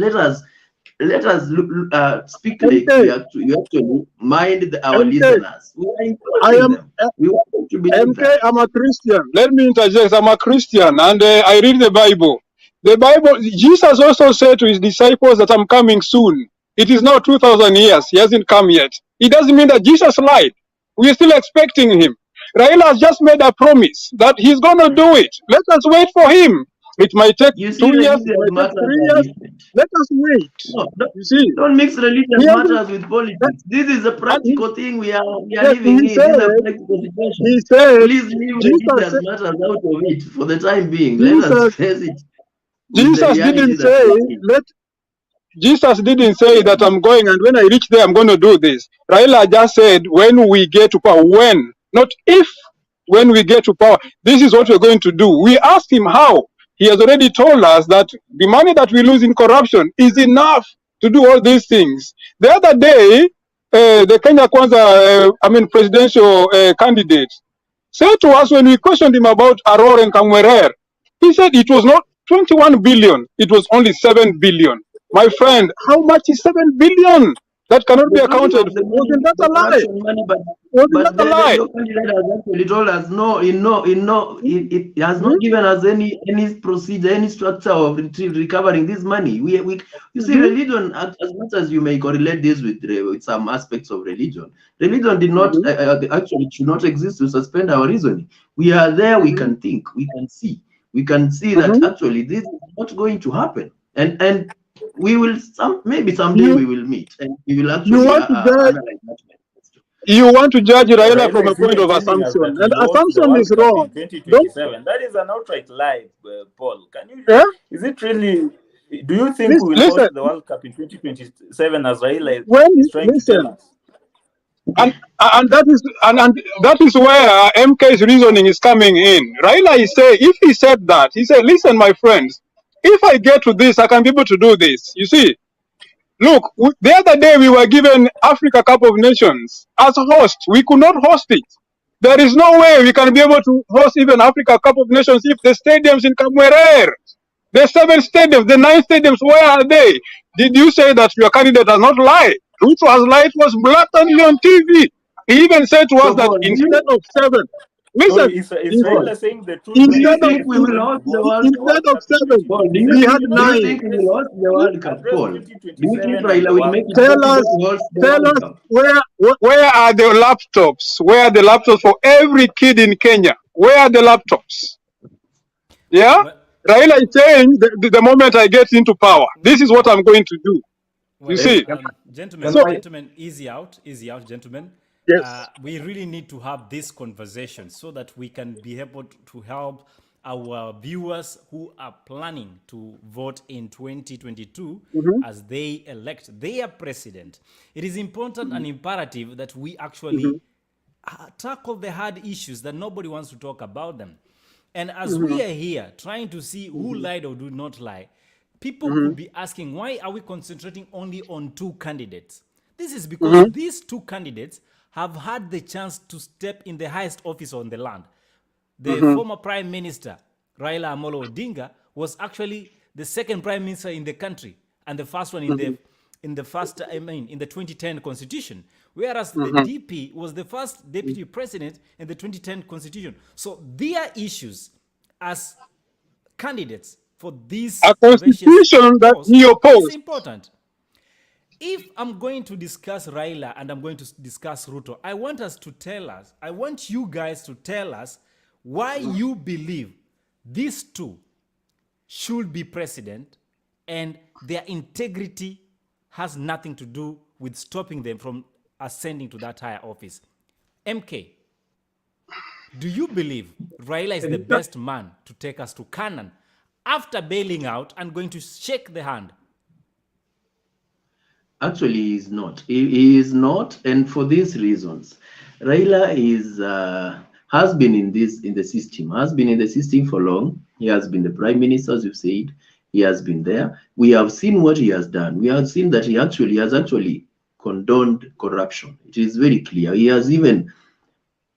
speak like you actually mind our listeners. We are encouraging them. We want them to believe that. I'm a Christian. Let me interject. I'm a Christian, and I read the Bible. The Bible, Jesus also said to his disciples that I'm coming soon. It is now 2,000 years. He hasn't come yet. It doesn't mean that Jesus lied. We're still expecting him. Raila has just made a promise that he's going to do it. Let us wait for him. It might take 2 years, it might take 3 years. Let us wait. No, you see, don't mix religious matters with politics. This is a practical thing we are living in. This is a practical situation. He said, please leave religious matters out of it for the time being. Let us face it. Jesus didn't say, Jesus didn't say that I'm going and when I reach there, I'm going to do this. Raila just said, when we get to power, when, not if, when we get to power, this is what we're going to do. We asked him how. He has already told us that the money that we lose in corruption is enough to do all these things. The other day, the Kenya Kwanza, presidential candidate said to us when we questioned him about Aror and Kamwerer, he said it was not 21 billion, it was only 7 billion. My friend, how much is 7 billion? That cannot be accounted for. Wasn't that a lie? But the candidate has actually told us it has not given us any procedure, any structure of recovering this money. You see, religion, as much as you may correlate this with some aspects of religion did not actually should not exist to suspend our reasoning. We are there, we can think, we can see that actually this is not going to happen, and we will maybe someday we will meet and we will actually analyze that. You want to judge Raila from a point of assumption, and assumption is wrong. 2027. That is an outright lie, Paul. Can you? Is it really? Do you think we will host the World Cup in 2027 as Raila is trying to tell us? And that is where MK's reasoning is coming in. Raila is saying, if he said that, he said, listen, my friends, if I get to this, I can be able to do this. You see, look, the other day we were given Africa Cup of Nations as a host. We could not host it. There is no way we can be able to host even Africa Cup of Nations if the stadiums in Kamwerer, the 7 stadiums, the 9 stadiums, where are they? Did you say that your candidate has not lied? Ruto has lied, was blatantly on TV. He even said to us So, that Paul, instead of 7, listen, Sorry, is in- Raila saying the truth do when you he's instead of think saying we he's will going to host the host World the instead World of Cup in 7, 2020? Paul, He said we he had will do you 9. think we will host the World Cup, address Paul? Do you think 2027 and Raila the will World make it Cup. Tell possible us, to host the tell World us Cup? where are the laptops? Where are the laptops for every kid in Kenya? Where are the laptops? Yeah? Well, Raila is saying the moment I get into power, this is what I'm going to do. You well, see? gentlemen, So, easy out, gentlemen. yes. We really need to have this conversation so that we can be able to help our viewers who are planning to vote in 2022 Mhm, as they elect their president. It is important and imperative that we actually mhm, tackle the hard issues that nobody wants to talk about them. And as we mhm, are here trying to see who mhm, lied or did not lie, people could mhm, be asking, why are we concentrating only on 2 candidates? This is because mhm, these 2 candidates have had the chance to step in the highest office on the land. The mhm, former Prime Minister, Raila Odinga, was actually the second Prime Minister in the country and the first one in mhm, the 2010 Constitution, whereas the mhm. DP was the first Deputy President in the 2010 Constitution. So their issues as candidates for A this various constitution that posts he is opposed. important. If I'm going to discuss Raila and I'm going to discuss Ruto, I want you guys to tell us why you believe these 2 should be president and their integrity has nothing to do with stopping them from ascending to that higher office. MK, do you believe Raila is the best man to take us to Canaan after bailing out and going to shake the hand? Actually, he is not. He is not, and for these reasons, Raila has been in the system, has been in the system for long. He has been the prime minister, as you said. He has been there. We have seen what he has done. We have seen that he has actually condoned corruption. It is very clear. He has even,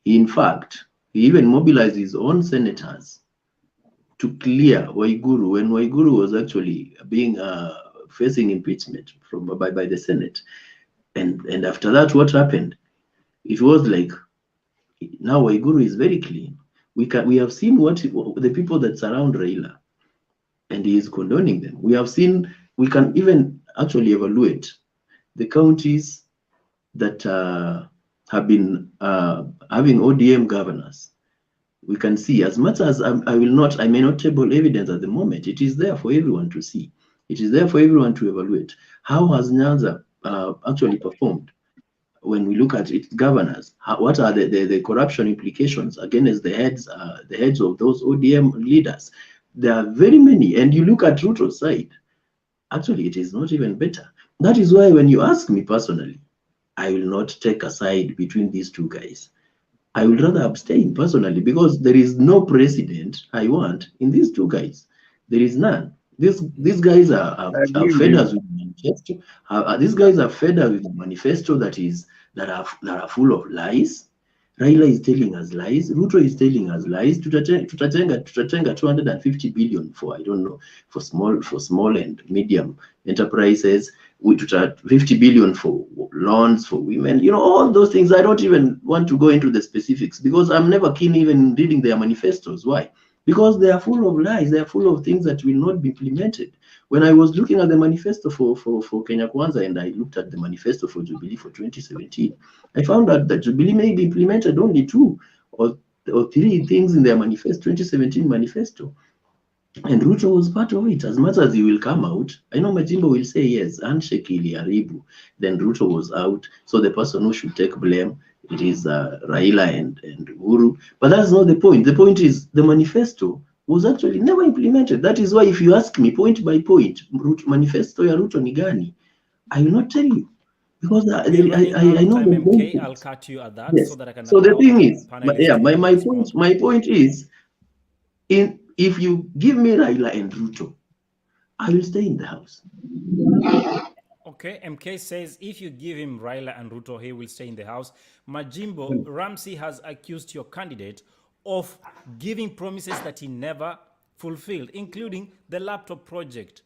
in fact, he even mobilized his own senators to clear Waiguru when Waiguru was actually being facing impeachment by the Senate. And after that, what happened? It was like now Waiguru is very clean. We have seen what the people that surround Raila, and he is condoning them. We have seen, we can even actually evaluate the counties that have been having ODM governors. We can see, as much as I may not table evidence at the moment, it is there for everyone to see. It is there for everyone to evaluate. How has Nyanza actually performed? When we look at its governors, what are the corruption implications against the heads of those ODM leaders? There are very many, and you look at Ruto's side, actually it is not even better. That is why when you ask me personally, I will not take a side between these 2 guys. I would rather abstain personally, because there is no president I want in these 2 guys. There is none. These guys are fed us with manifesto. These guys are fed us with a manifesto that are full of lies. Raila is telling us lies. Ruto is telling us lies. Tutatenga 250 billion for, I don't know, for small and medium enterprises. We 50 billion for loans for women. You know, all those things. I don't even want to go into the specifics because I'm never keen even reading their manifestos. Why? Because they are full of lies. They are full of things that will not be implemented. When I was looking at the manifesto for Kenya Kwanza, and I looked at the manifesto for Jubilee for 2017, I found out that Jubilee may be implemented only 2 or 3 things in their manifesto, 2017 manifesto. And Ruto was part of it. As much as he will come out, I know Majimbo will say, yes, handshake Iliaribu. Then Ruto was out. So the person who should take blame, it is Raila and Uhuru. But that's not the point. The point is the manifesto was actually never implemented. That is why if you ask me point by point, manifesto ya Ruto ni gani, I will not tell you. Because I know time, the MK. I'll cut you at that so that I can So the allow thing other is, panelists my point is, if you give me Raila and Ruto, I will stay in the house. Okay, MK says if you give him Raila and Ruto, he will stay in the house. Majimbo, Ramsey has accused your candidate of giving promises that he never fulfilled, including the laptop project.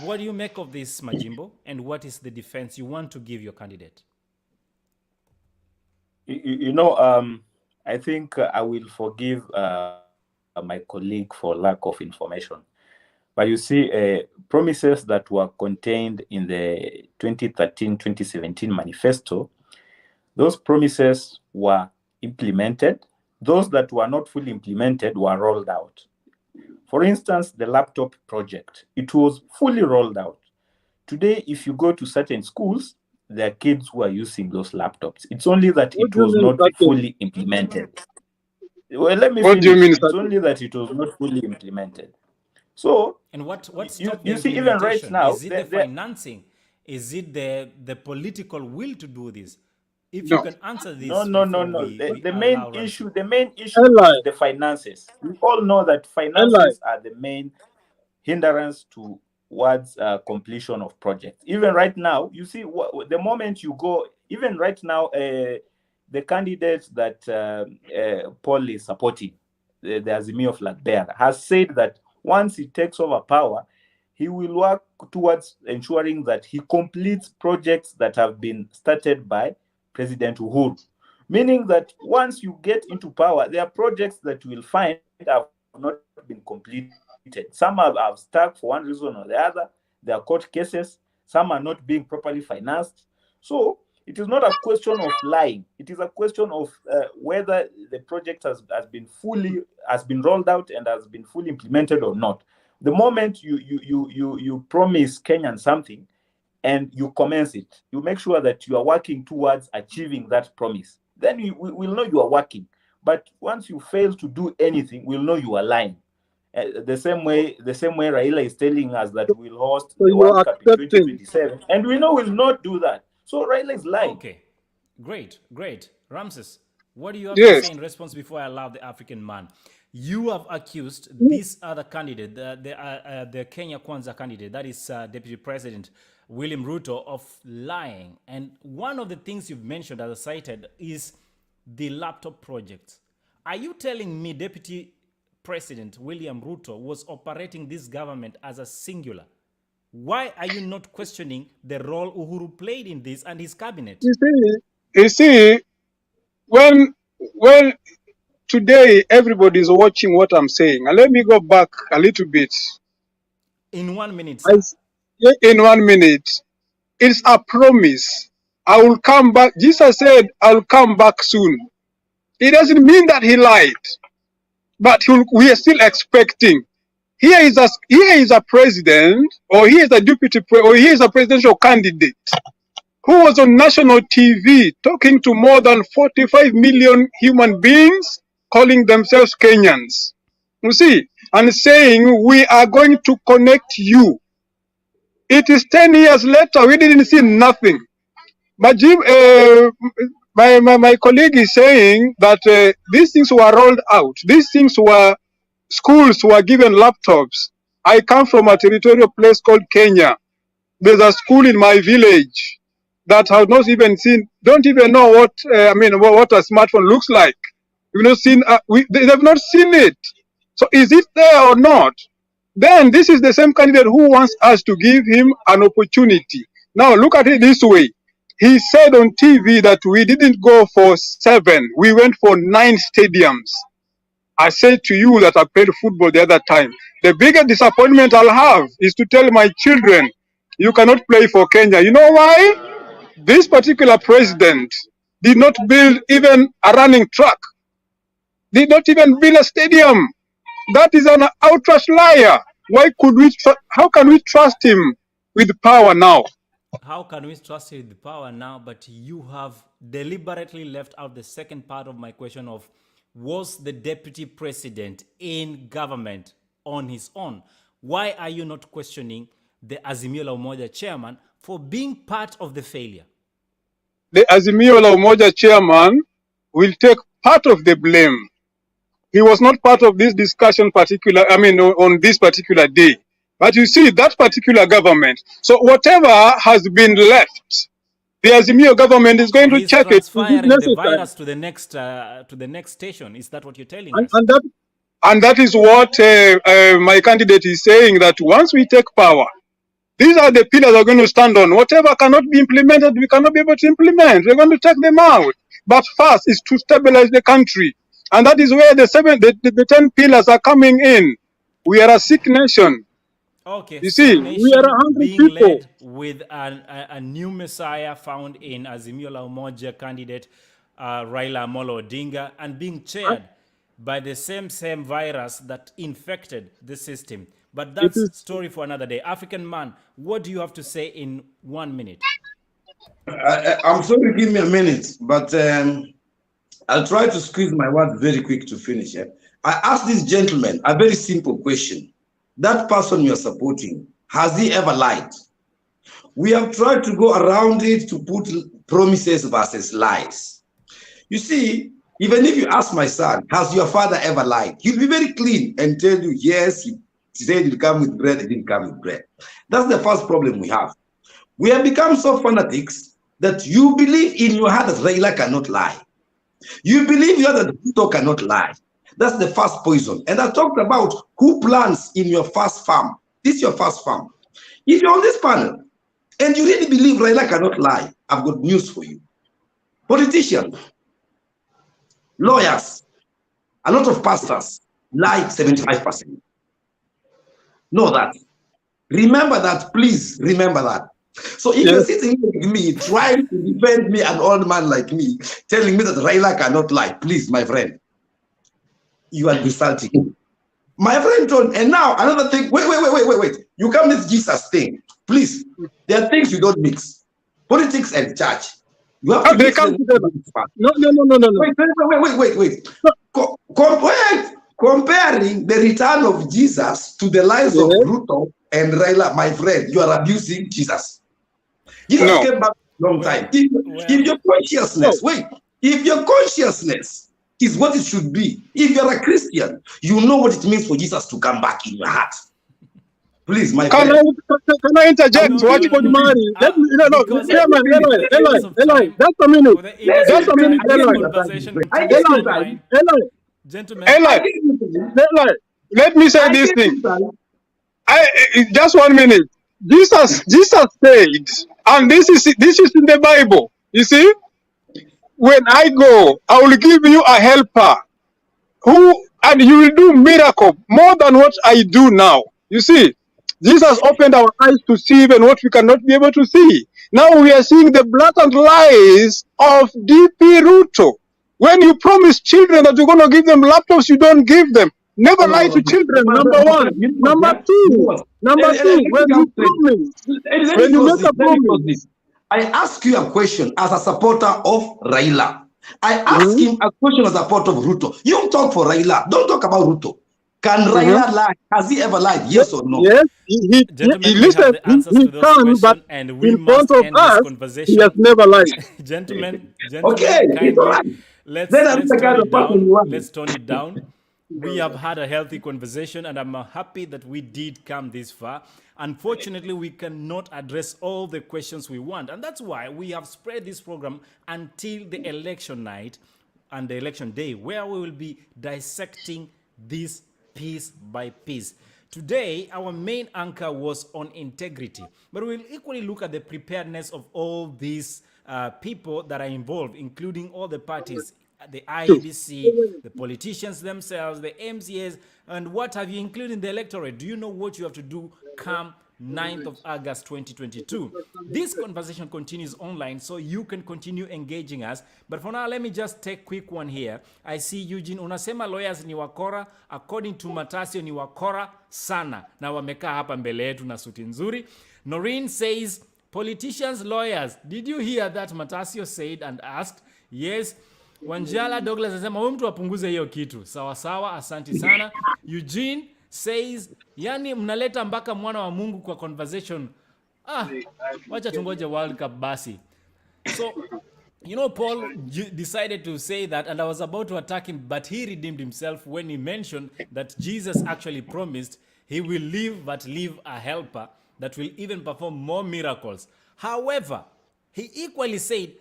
What do you make of this, Majimbo? And what is the defense you want to give your candidate? I think I will forgive my colleague for lack of information. But you see, promises that were contained in the 2013-2017 manifesto, those promises were implemented. Those that were not fully implemented were rolled out. For instance, the laptop project, it was fully rolled out. Today, if you go to certain schools, there are kids who are using those laptops. It's only that What it do you was mean not certain? fully implemented. Well, let me What do you finish. mean It's certain? only that it was not fully implemented. So, And what stopped the you see, even right implementation? now, Is it the financing? Is it the political will to do this? If you No. can answer this no. before we The main allow Ramsey. issue, is Eli, the finances. We all know that Eli, finances are the main hindrance towards completion of projects. Even right now, you see, the moment you go, even right now, the candidates that Paul is supporting, the Azimio of Ladbear, has said that once he takes over power, he will work towards ensuring that he completes projects that have been started by President Uhuru. Meaning that once you get into power, there are projects that you will find have not been completed. Some have stuck for one reason or the other. There are court cases. Some are not being properly financed. So it is not a question of lying. It is a question of whether the project has been rolled out and has been fully implemented or not. The moment you promise Kenyan something and you commence it, you make sure that you are working towards achieving that promise. Then we'll know you are working. But once you fail to do anything, we'll know you are lying. The same way Raila is telling us that we'll host so the you are World Cup in accepting. 2027, and we know we'll not do that. So Raila is lying. Okay, great. Ramses, what do you have to Yes. say in response before I allow the African man? You have accused this other candidate, the Kenya Kwanza candidate, that is Deputy President Wiliam Ruto, of lying. And one of the things you've mentioned, as I cited, is the laptop project. Are you telling me Deputy President Wiliam Ruto was operating this government as a singular? Why are you not questioning the role Uhuru played in this and his cabinet? You see, when today everybody is watching what I'm saying, and let me go back a little bit. In 1 minute, sir. In 1 minute, it's a promise. I will come back. Jesus said, I'll come back soon. It doesn't mean that he lied, but we are still expecting. Here is a president, or here is a deputy, or here is a presidential candidate who was on national TV talking to more than 45 million human beings, calling themselves Kenyans. You see, and saying, we are going to connect you. It is 10 years later, we didn't see nothing. But my colleague is saying that these things were rolled out. These things were, schools were given laptops. I come from a territorial place called Kenya. There's a school in my village that has not even seen, don't even know what a smartphone looks like. We've not seen. They have not seen it. So is it there or not? Then this is the same candidate who wants us to give him an opportunity. Now look at it this way. He said on TV that we didn't go for 7, we went for 9 stadiums. I said to you that I played football the other time. The biggest disappointment I'll have is to tell my children, you cannot play for Kenya. You know why? This particular president did not build even a running track, did not even build a stadium. That is an outrageous liar. How can we trust him with power now? How can we trust you with the power now? But you have deliberately left out the second part of my question of, was the deputy president in government on his own? Why are you not questioning the Azimio la Umoja chairman for being part of the failure? The Azimio la Umoja chairman will take part of the blame. He was not part of this discussion on this particular day. But you see, that particular government, so whatever has been left, the Azimio government is going So to he's check it. Is it transferring the necessary? virus to the next station. Is that what you're telling And, us? and, that, and that is what my candidate is saying, that once we take power, these are the pillars we're going to stand on. Whatever cannot be implemented, we cannot be able to implement. We're going to take them out. But first is to stabilize the country. And that is where the 10 pillars are coming in. We are a sick nation. Okay, You sick see, we are nation 100 being people. led with a new messiah found in Azimio la Umoja candidate Raila Odinga, and being chaired by the same virus that infected the system. But It that's is, story for another day. African man, what do you have to say in 1 minute? I'm sorry, give me a minute, but I'll try to squeeze my words very quick to finish. I asked this gentleman a very simple question. That person you're supporting, has he ever lied? We have tried to go around it to put promises versus lies. You see, even if you ask my son, has your father ever lied? He'll be very clean and tell you, yes, he said he'll come with bread, it didn't come with bread. That's the first problem we have. We have become so fanatics that you believe in your heart that Raila cannot lie. You believe your heart that Ruto cannot lie. That's the first poison. And I talked about who plants in your first farm. This is your first farm. If you're on this panel and you really believe Raila cannot lie, I've got news for you. Politicians, lawyers, a lot of pastors lie 75%. Know that. Remember that, please remember that. So if you're sitting here with me, trying to defend me, an old man like me, telling me that Raila cannot lie, please, my friend, you are insulting. My friend told, and now another thing, wait. You come with Jesus thing. Please, there are things you don't mix. Politics and church. You have to they mix come them. together. No. Wait. Comparing the return of Jesus to the lives of Ruto and Raila, my friend, you are abusing Jesus. Jesus came back a long time. If your consciousness, if your consciousness is what it should be, if you're a Christian, you know what it means for Jesus to come back in your heart. Please, my friend. Can I interject? What could Mari? Eli, just a minute. Just a minute, Eli. Gentlemen. Eli, let me say this thing. Just 1 minute. Jesus said, and this is in the Bible. You see, when I go, I will give you a helper and you will do miracle more than what I do now. You see, Jesus opened our eyes to see even what we cannot be able to see. Now we are seeing the blatant lies of DP Ruto. When you promise children that you're going to give them laptops, you don't give them. Never lie to children, number one. Number two, when you promise, when you make a promise. I ask you a question as a supporter of Raila. I ask him a question as a supporter of Ruto. You don't talk for Raila. Don't talk about Ruto. Can Raila lie? Has he ever lied? Yes or no? Yes, he can, but and we in must front of end us, this conversation. He has never lied. Gentlemen, okay, kindly, let's tone it down. Let's tone it down. We have had a healthy conversation, and I'm happy that we did come this far. Unfortunately, we cannot address all the questions we want, and that's why we have spread this program until the election night and the election day, where we will be dissecting this piece by piece. Today, our main anchor was on integrity, but we'll equally look at the preparedness of all these people that are involved, including all the parties, the IEBC, the politicians themselves, the MCAs, and what have you, including the electorate. Do you know what you have to do come 9th of August 2022? This conversation continues online, so you can continue engaging us. But for now, let me just take a quick one here. I see Eugene, unasema lawyers ni wakora. According to Matasio ni wakora sana. Na wamekaa hapa mbele yetu na suti nzuri. Noreen says, politicians, lawyers. Did you hear that Matasio said and asked? Yes. Wanjala Douglas anasema huyu mtu apunguze hiyo kitu. Sawa sawa, asanti sana. Eugene says, yani mnaleta mpaka mwana wa Mungu kwa conversation. Wacha tungoje World Cup basi. So, you know, Paul decided to say that, and I was about to attack him, but he redeemed himself when he mentioned that Jesus actually promised he will leave, but leave a helper that will even perform more miracles. However, he equally said,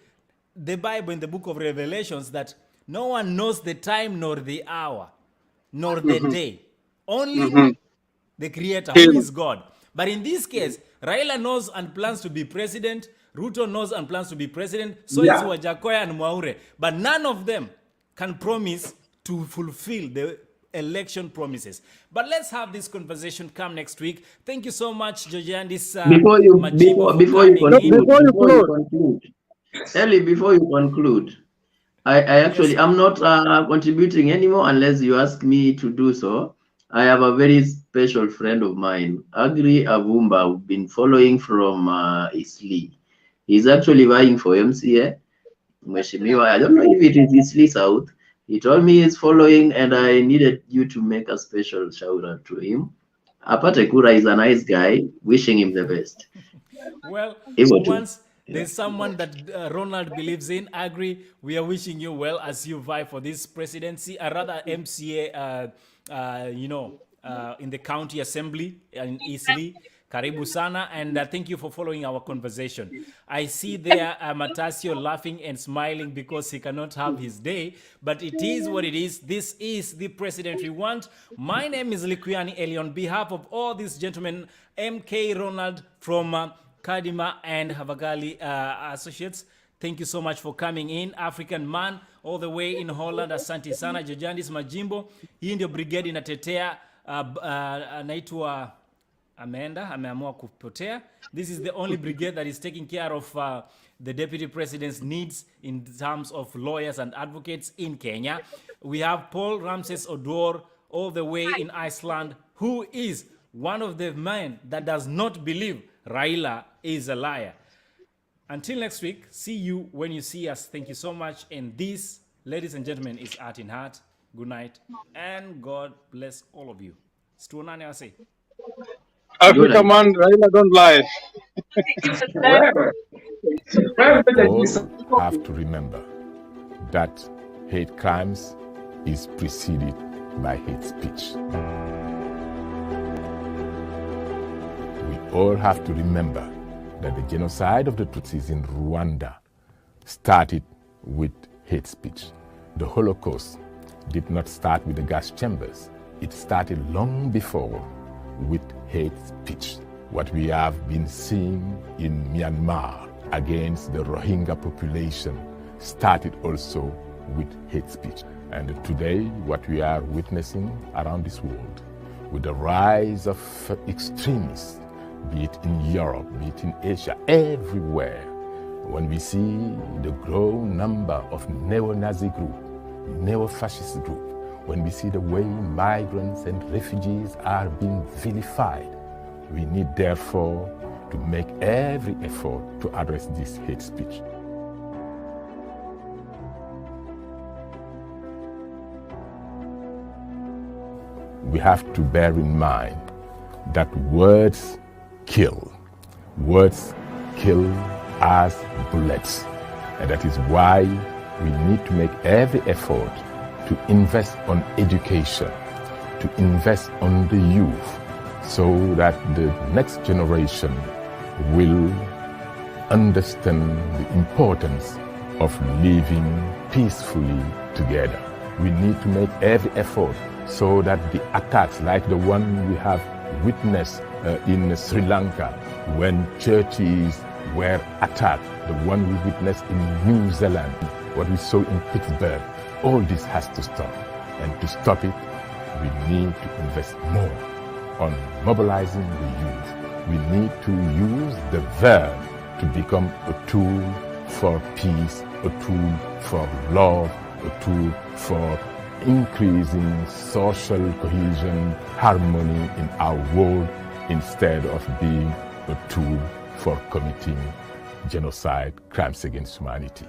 the Bible in the book of Revelations, that no one knows the time nor the hour nor the day. Only the Creator, who is God. But in this case, Raila knows and plans to be president. Ruto knows and plans to be president. So is Wajackoya and Mwaure. But none of them can promise to fulfill the election promises. But let's have this conversation come next week. Thank you so much, Jojandis. Before you close. conclude, Ellie, before you conclude, I actually, I'm not contributing anymore unless you ask me to do so. I have a very special friend of mine, Agri Avumba, who've been following from Isli. He's actually vying for MCA. Mheshimiwa, I don't know if it is Isli South. He told me he's following, and I needed you to make a special shout out to him. Apatekura is a nice guy, wishing him the best. Well, once there's someone that Ronald believes in, Agri, we are wishing you well as you vie for this presidency, or rather MCA, in the county assembly in Eastleigh. Karibu sana, and thank you for following our conversation. I see there Matasio laughing and smiling because he cannot have his day, but it is what it is. This is the president we want. My name is Likuyani Eli. On behalf of all these gentlemen, MK Ronald from Kadima and Havagali Associates, thank you so much for coming in. African man all the way in Holland, asante sana. Jojandis Majimbo, hii ndio brigade inatetea, anaitwa ameamua kupotea. This is the only brigade that is taking care of the deputy president's needs in terms of lawyers and advocates in Kenya. We have Paul Ramses Odor all the way in Iceland, who is one of the men that does not believe Raila is a liar. Until next week, see you when you see us. Thank you so much. And this, ladies and gentlemen, is Art in Heart. Good night, and God bless all of you. Stuonane wase. Africa man, Raila don't lie. All have to remember that hate crimes is preceded by hate speech. We all have to remember that the genocide of the Tutsis in Rwanda started with hate speech. The Holocaust did not start with the gas chambers. It started long before with hate speech. What we have been seeing in Myanmar against the Rohingya population started also with hate speech. And today, what we are witnessing around this world, with the rise of extremists, be it in Europe, be it in Asia, everywhere, when we see the growing number of neo-Nazi group, neo-fascist group, when we see the way migrants and refugees are being vilified, we need therefore to make every effort to address this hate speech. We have to bear in mind that words kill. Words kill as bullets. And that is why we need to make every effort to invest on education, to invest on the youth, so that the next generation will understand the importance of living peacefully together. We need to make every effort so that the attacks like the one we have witnessed in Sri Lanka, when churches were attacked, the one we witnessed in New Zealand, what we saw in Pittsburgh, all this has to stop. And to stop it, we need to invest more on mobilizing the youth. We need to use the verb to become a tool for peace, a tool for love, a tool for increasing social cohesion, harmony in our world, instead of being a tool for committing genocide, crimes against humanity.